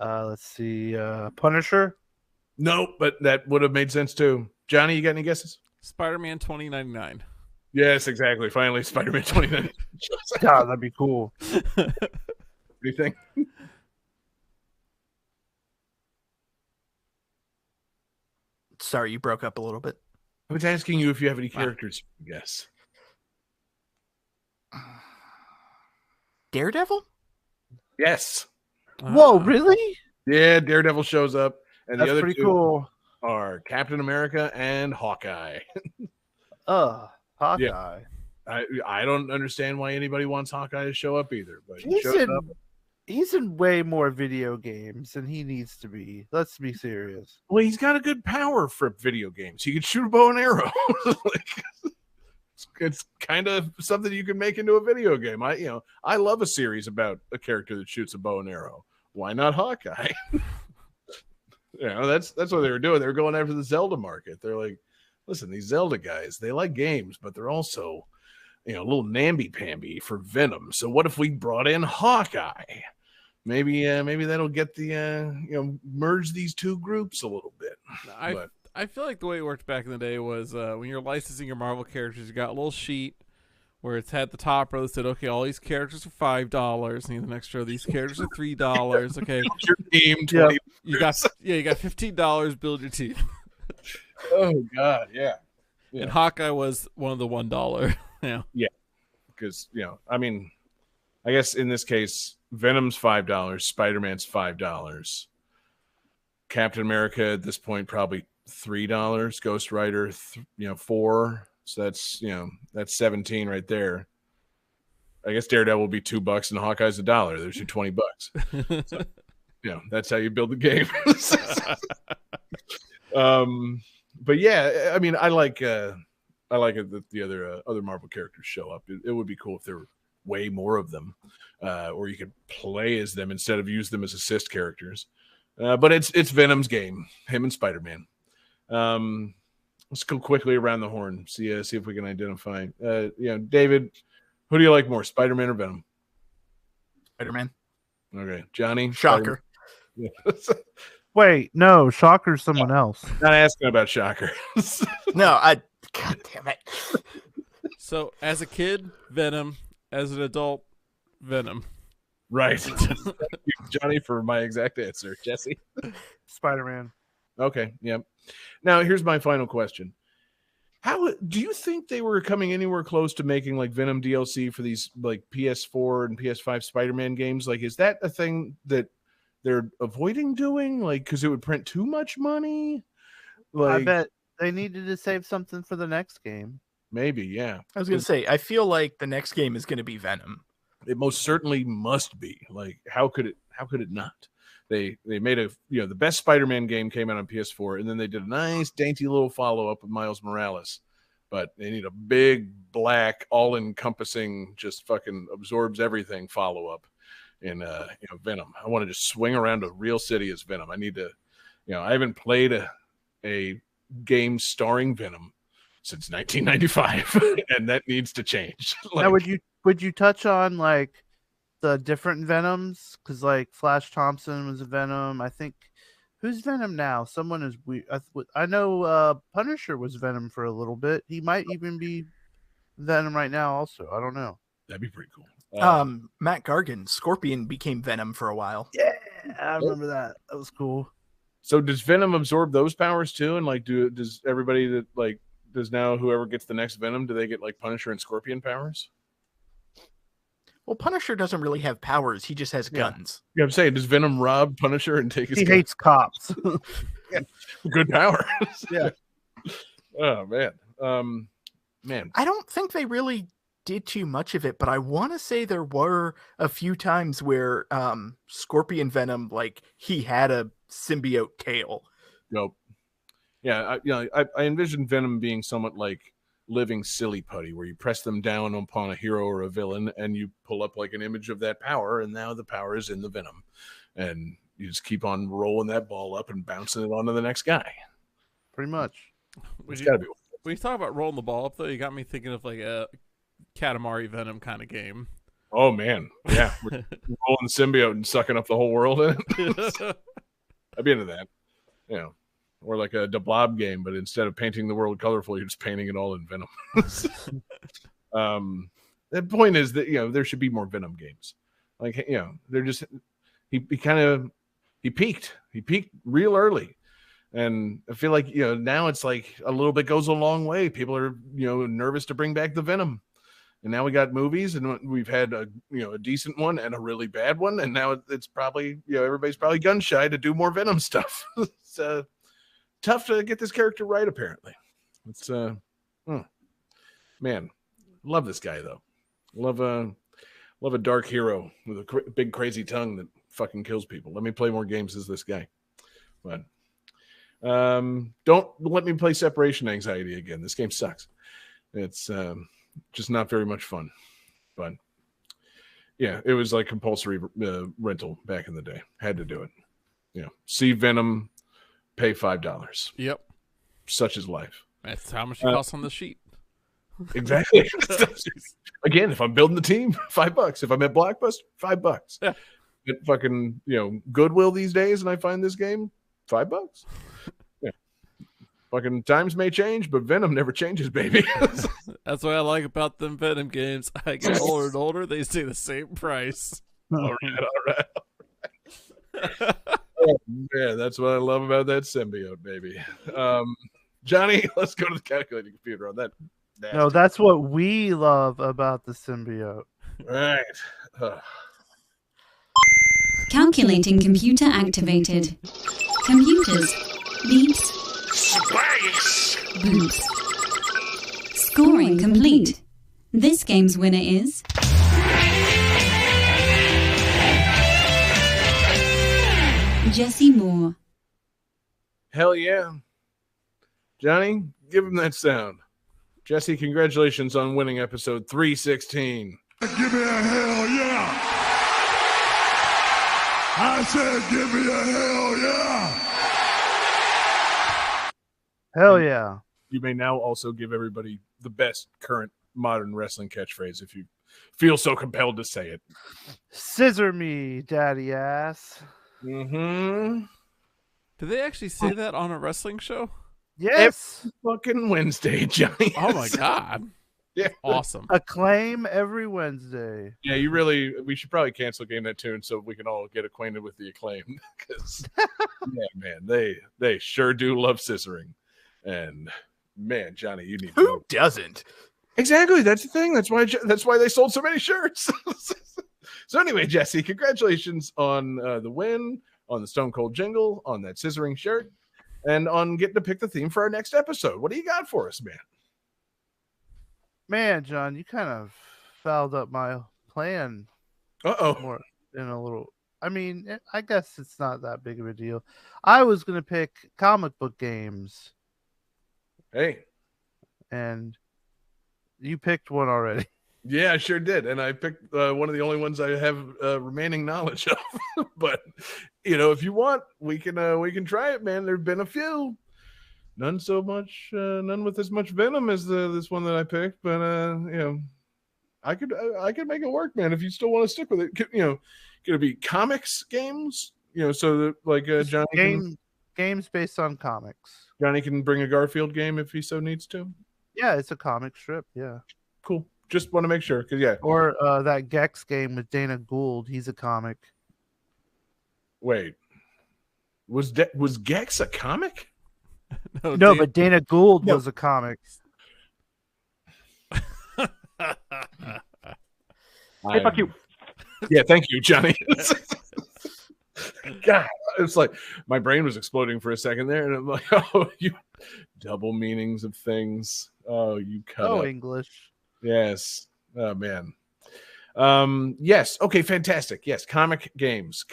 Let's see. Punisher. No, but that would have made sense too. Johnny, you got any guesses? Spider-Man 2099. Yes, exactly. Finally, Spider-Man 29. God, that'd be cool. What do you think? Sorry, you broke up a little bit. I was asking you if you have any characters. Yes. Daredevil? Yes. Whoa, really? Yeah, Daredevil shows up, and That's the other pretty two cool. are Captain America and Hawkeye. Hawkeye. Yeah. I don't understand why anybody wants Hawkeye to show up either, but he's in way more video games than he needs to be. Let's be serious. Well, he's got a good power for video games. He can shoot a bow and arrow. It's kind of something you can make into a video game. I love a series about a character that shoots a bow and arrow. Why not Hawkeye? That's what they were doing. They were going after the Zelda market. They're like, listen, these Zelda guys, they like games, but they're also, a little namby-pamby for Venom. So what if we brought in Hawkeye? Maybe that'll get the merge these two groups a little bit. I feel like the way it worked back in the day was when you're licensing your Marvel characters, you got a little sheet where it's had the top row that said, okay, all these characters are $5, and the next row, these characters are $3. Okay, build your team. 20 you got $15. Build your team. Oh God, yeah. And Hawkeye was one of the $1. Yeah, because I guess in this case, Venom's $5, Spider-Man's $5, Captain America at this point probably $3, Ghost Rider, $4. So that's 17 right there. I guess Daredevil will be $2 and Hawkeye's $1. There's your $20. So, that's how you build the game. But yeah, I mean, I like it that the other Marvel characters show up. It would be cool if there were way more of them, or you could play as them instead of use them as assist characters. But it's Venom's game, him and Spider-Man. Let's go quickly around the horn. See if we can identify. David, who do you like more, Spider-Man or Venom? Spider-Man. Okay, Johnny. Shocker. Wait, no, Shocker's someone else. Not asking about Shocker. No, God damn it. So, as a kid, Venom. As an adult, Venom. Right. Thank you, Johnny, for my exact answer. Jesse? Spider-Man. Okay, yep. Now, here's my final question. How do you think they were coming anywhere close to making like Venom DLC for these like PS4 and PS5 Spider-Man games? Like, is that a thing that they're avoiding doing? Like, because it would print too much money? I bet they needed to save something for the next game. Maybe, yeah. I was gonna say, I feel like the next game is gonna be Venom. It most certainly must be. Like, how could it not? They made the best Spider-Man game came out on PS4, and then they did a nice, dainty little follow-up with Miles Morales. But they need a big, black, all-encompassing, just fucking absorbs everything follow-up in Venom. I want to just swing around a real city as Venom. I need to, I haven't played a game starring Venom since 1995, and that needs to change. Now, would you touch on like the different Venoms? Because like Flash Thompson was a Venom. I think who's Venom now? Someone is we. I know Punisher was Venom for a little bit. He might even be Venom right now. Also, I don't know. That'd be pretty cool. Matt Gargan, Scorpion, became Venom for a while. Yeah, I remember that. That was cool. So does Venom absorb those powers too? And like, does everybody that like does now whoever gets the next Venom, do they get like Punisher and Scorpion powers? Well, Punisher doesn't really have powers. He just has guns. Yeah, I'm saying, does Venom rob Punisher and take his He gun? hates cops. Good powers. Yeah. Oh, man. Man. I don't think they really did too much of it, but I want to say there were a few times where Scorpion Venom, like, he had a symbiote tail. Nope. Yeah, I envision Venom being somewhat like living silly putty, where you press them down upon a hero or a villain and you pull up like an image of that power, and now the power is in the Venom, and you just keep on rolling that ball up and bouncing it onto the next guy. Pretty much. It's gotta be. When you talk about rolling the ball up, though, you got me thinking of like a Katamari Venom kind of game. Oh man, yeah, we're rolling the symbiote and sucking up the whole world in it. I'd be into that. Or like a Blob game, but instead of painting the world colorful, you're just painting it all in Venom. The point is that there should be more Venom games. Like they're just he peaked real early, and I feel like now it's like a little bit goes a long way. People are nervous to bring back the Venom, and now we got movies, and we've had a decent one and a really bad one, and now it's probably everybody's probably gun shy to do more Venom stuff. It's tough to get this character right, apparently. It's man, love this guy though. Love a dark hero with a big crazy tongue that fucking kills people. Let me play more games as this guy. But don't let me play Separation Anxiety again. This game sucks. It's just not very much fun. But yeah, it was like compulsory rental back in the day. Had to do it. See Venom, pay $5. Yep. Such is life. That's how much it costs on the sheet. Exactly. Again, if I'm building the team, $5. If I'm at Blockbuster, $5. Yeah. At fucking Goodwill these days, and I find this game, $5. Yeah. Fucking times may change, but Venom never changes, baby. That's what I like about them Venom games. I get older and older; they stay the same price. All right. Oh, man, that's what I love about that symbiote, baby. Johnny, let's go to the calculating computer on that. No, that's what we love about the symbiote. Right. Calculating computer activated. Computers. Beeps. Space! Boops. Scoring complete. This game's winner is... Jesse Moore. Hell yeah. Johnny, give him that sound. Jesse, congratulations on winning episode 316. Give me a hell yeah! I said give me a hell yeah! Hell yeah. You may now also give everybody the best current modern wrestling catchphrase if you feel so compelled to say it. Scissor me, daddy ass. Mm-hmm. Did they actually say that on a wrestling show? Yes. Every fucking Wednesday, Johnny. Oh my god. Yeah. Awesome. Acclaim every Wednesday. Yeah, we should probably cancel Game That Tune so we can all get acquainted with the Acclaim. Because, yeah, man, they sure do love scissoring. And, man, Johnny, you need to Who doesn't? Exactly. That's the thing. That's why they sold so many shirts. So anyway, Jesse, congratulations on the win, on the Stone Cold jingle, on that scissoring shirt. and on getting to pick the theme for our next episode. What do you got for us, man? Man, John, you kind of fouled up my plan. More in a little. I mean, I guess it's not that big of a deal. I was gonna pick comic book games. Hey, and you picked one already. Yeah, I sure did, and I picked one of the only ones I have remaining knowledge of. But if you want, we can try it, man. There've been a few, none with as much venom as this one that I picked. But I could make it work, man. If you still want to stick with it, could it be comics games? So that like Johnny games based on comics. Johnny can bring a Garfield game if he so needs to. Yeah, it's a comic strip. Yeah, cool. Just want to make sure, because or that Gex game with Dana Gould. He's a comic. Wait, was Gex a comic? No, but Dana Gould was a comic. Hey, fuck you. Yeah, thank you, Johnny. God, it's like my brain was exploding for a second there, and I'm like, oh, you double meanings of things. Oh, you cut up. English. Yes. Oh, man. Yes. Okay, fantastic. Yes, comics games,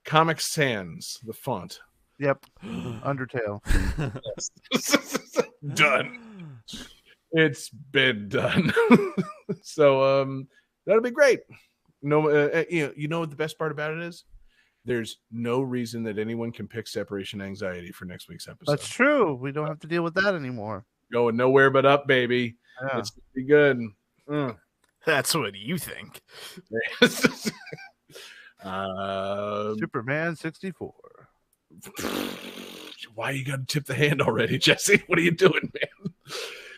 Comic Sans, the font. Yep. Undertale. Done. It's been done. So that'll be great. No, you know what the best part about it is? There's no reason that anyone can pick separation anxiety for next week's episode. That's true. We don't have to deal with that anymore. Going nowhere but up, baby. Yeah. It's gonna be good. That's what you think. Superman 64. Why you got to tip the hand already, Jesse? What are you doing, man?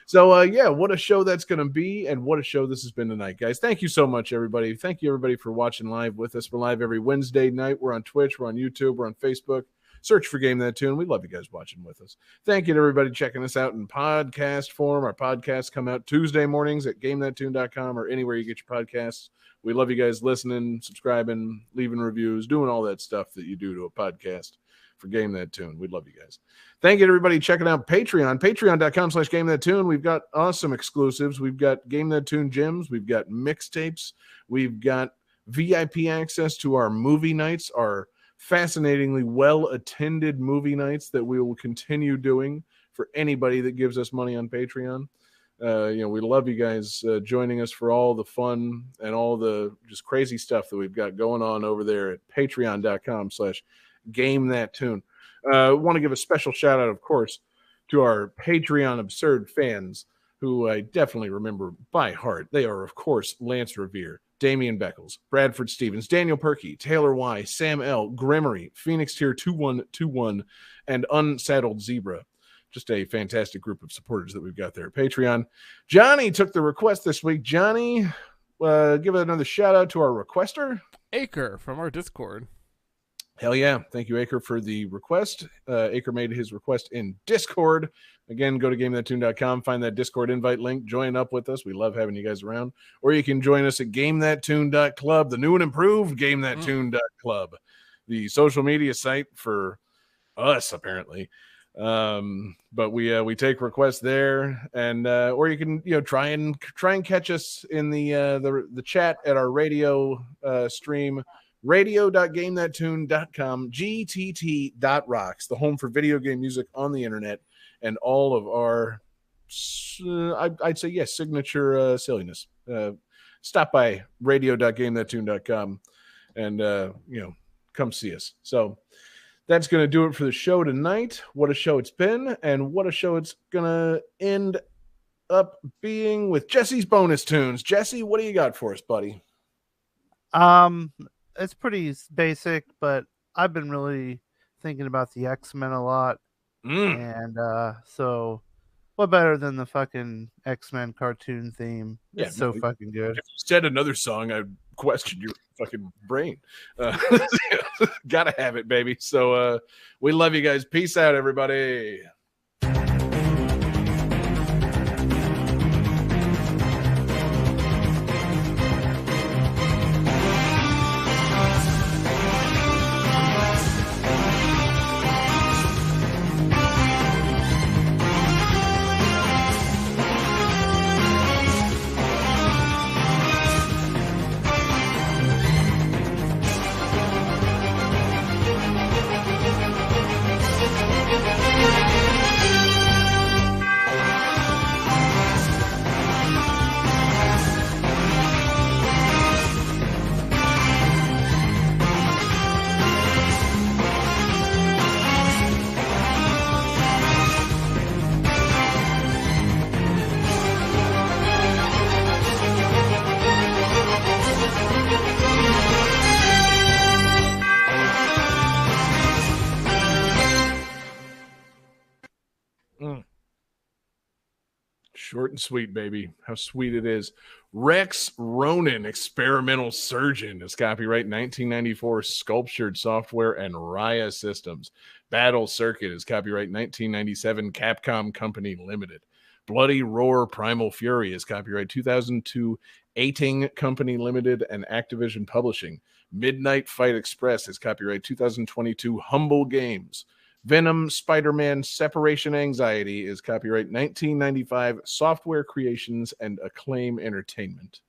So, what a show that's going to be, and what a show this has been tonight, guys. Thank you so much, everybody. Thank you, everybody, for watching live with us. We're live every Wednesday night. We're on Twitch. We're on YouTube. We're on Facebook. Search for Game That Tune. We love you guys watching with us. Thank you to everybody checking us out in podcast form. Our podcasts come out Tuesday mornings at GameThatTune.com or anywhere you get your podcasts. We love you guys listening, subscribing, leaving reviews, doing all that stuff that you do to a podcast for Game That Tune. We love you guys. Thank you to everybody checking out Patreon. Patreon.com/GameThatTune. We've got awesome exclusives. We've got Game That Tune gyms. We've got mixtapes. We've got VIP access to our movie nights, our fascinatingly well-attended movie nights that we will continue doing for anybody that gives us money on Patreon. We love you guys joining us for all the fun and all the just crazy stuff that we've got going on over there at patreon.com/GameThatTune. Want to give a special shout out, of course, to our Patreon absurd fans who I definitely remember by heart. They are, of course, Lance Revere, Damian Beckles, Bradford Stevens, Daniel Perkey, Taylor Y, Sam L, Grimmery, Phoenix Tier 2121, and Unsaddled Zebra. Just a fantastic group of supporters that we've got there at Patreon. Johnny took the request this week. Johnny, give another shout out to our requester. Acre from our Discord. Hell yeah. Thank you, Acre, for the request. Acre made his request in Discord. Again, go to GameThatTune.com, find that Discord invite link, join up with us. We love having you guys around. Or you can join us at GameThatTune.club, the new and improved GameThatTune.club, the social media site for us, apparently. But we take requests there, and or you can try and catch us in the chat at our radio stream, radio.gamethattune.com, gtt.rocks, the home for video game music on the internet, and all of our I'd say yes, signature silliness. Stop by radio.gamethattune.com and come see us. So that's going to do it for the show tonight. What a show it's been, and what a show it's going to end up being with Jesse's bonus tunes. Jesse, what do you got for us, buddy? It's pretty basic, but I've been really thinking about the X-Men a lot. And so what better than the fucking X-Men cartoon theme? It's so fucking good. If you said another song, I'd question your fucking brain. Gotta have it, baby. So we love you guys. Peace out, everybody. Short and sweet, baby. How sweet it is. Rex Ronan, Experimental Surgeon, is copyright 1994, Sculptured Software and Raya Systems. Battle Circuit is copyright 1997, Capcom Company Limited. Bloody Roar Primal Fury is copyright 2002, Aiting Company Limited and Activision Publishing. Midnight Fight Express is copyright 2022, Humble Games. Venom Spider-Man Separation Anxiety is copyright 1995, Software Creations and Acclaim Entertainment.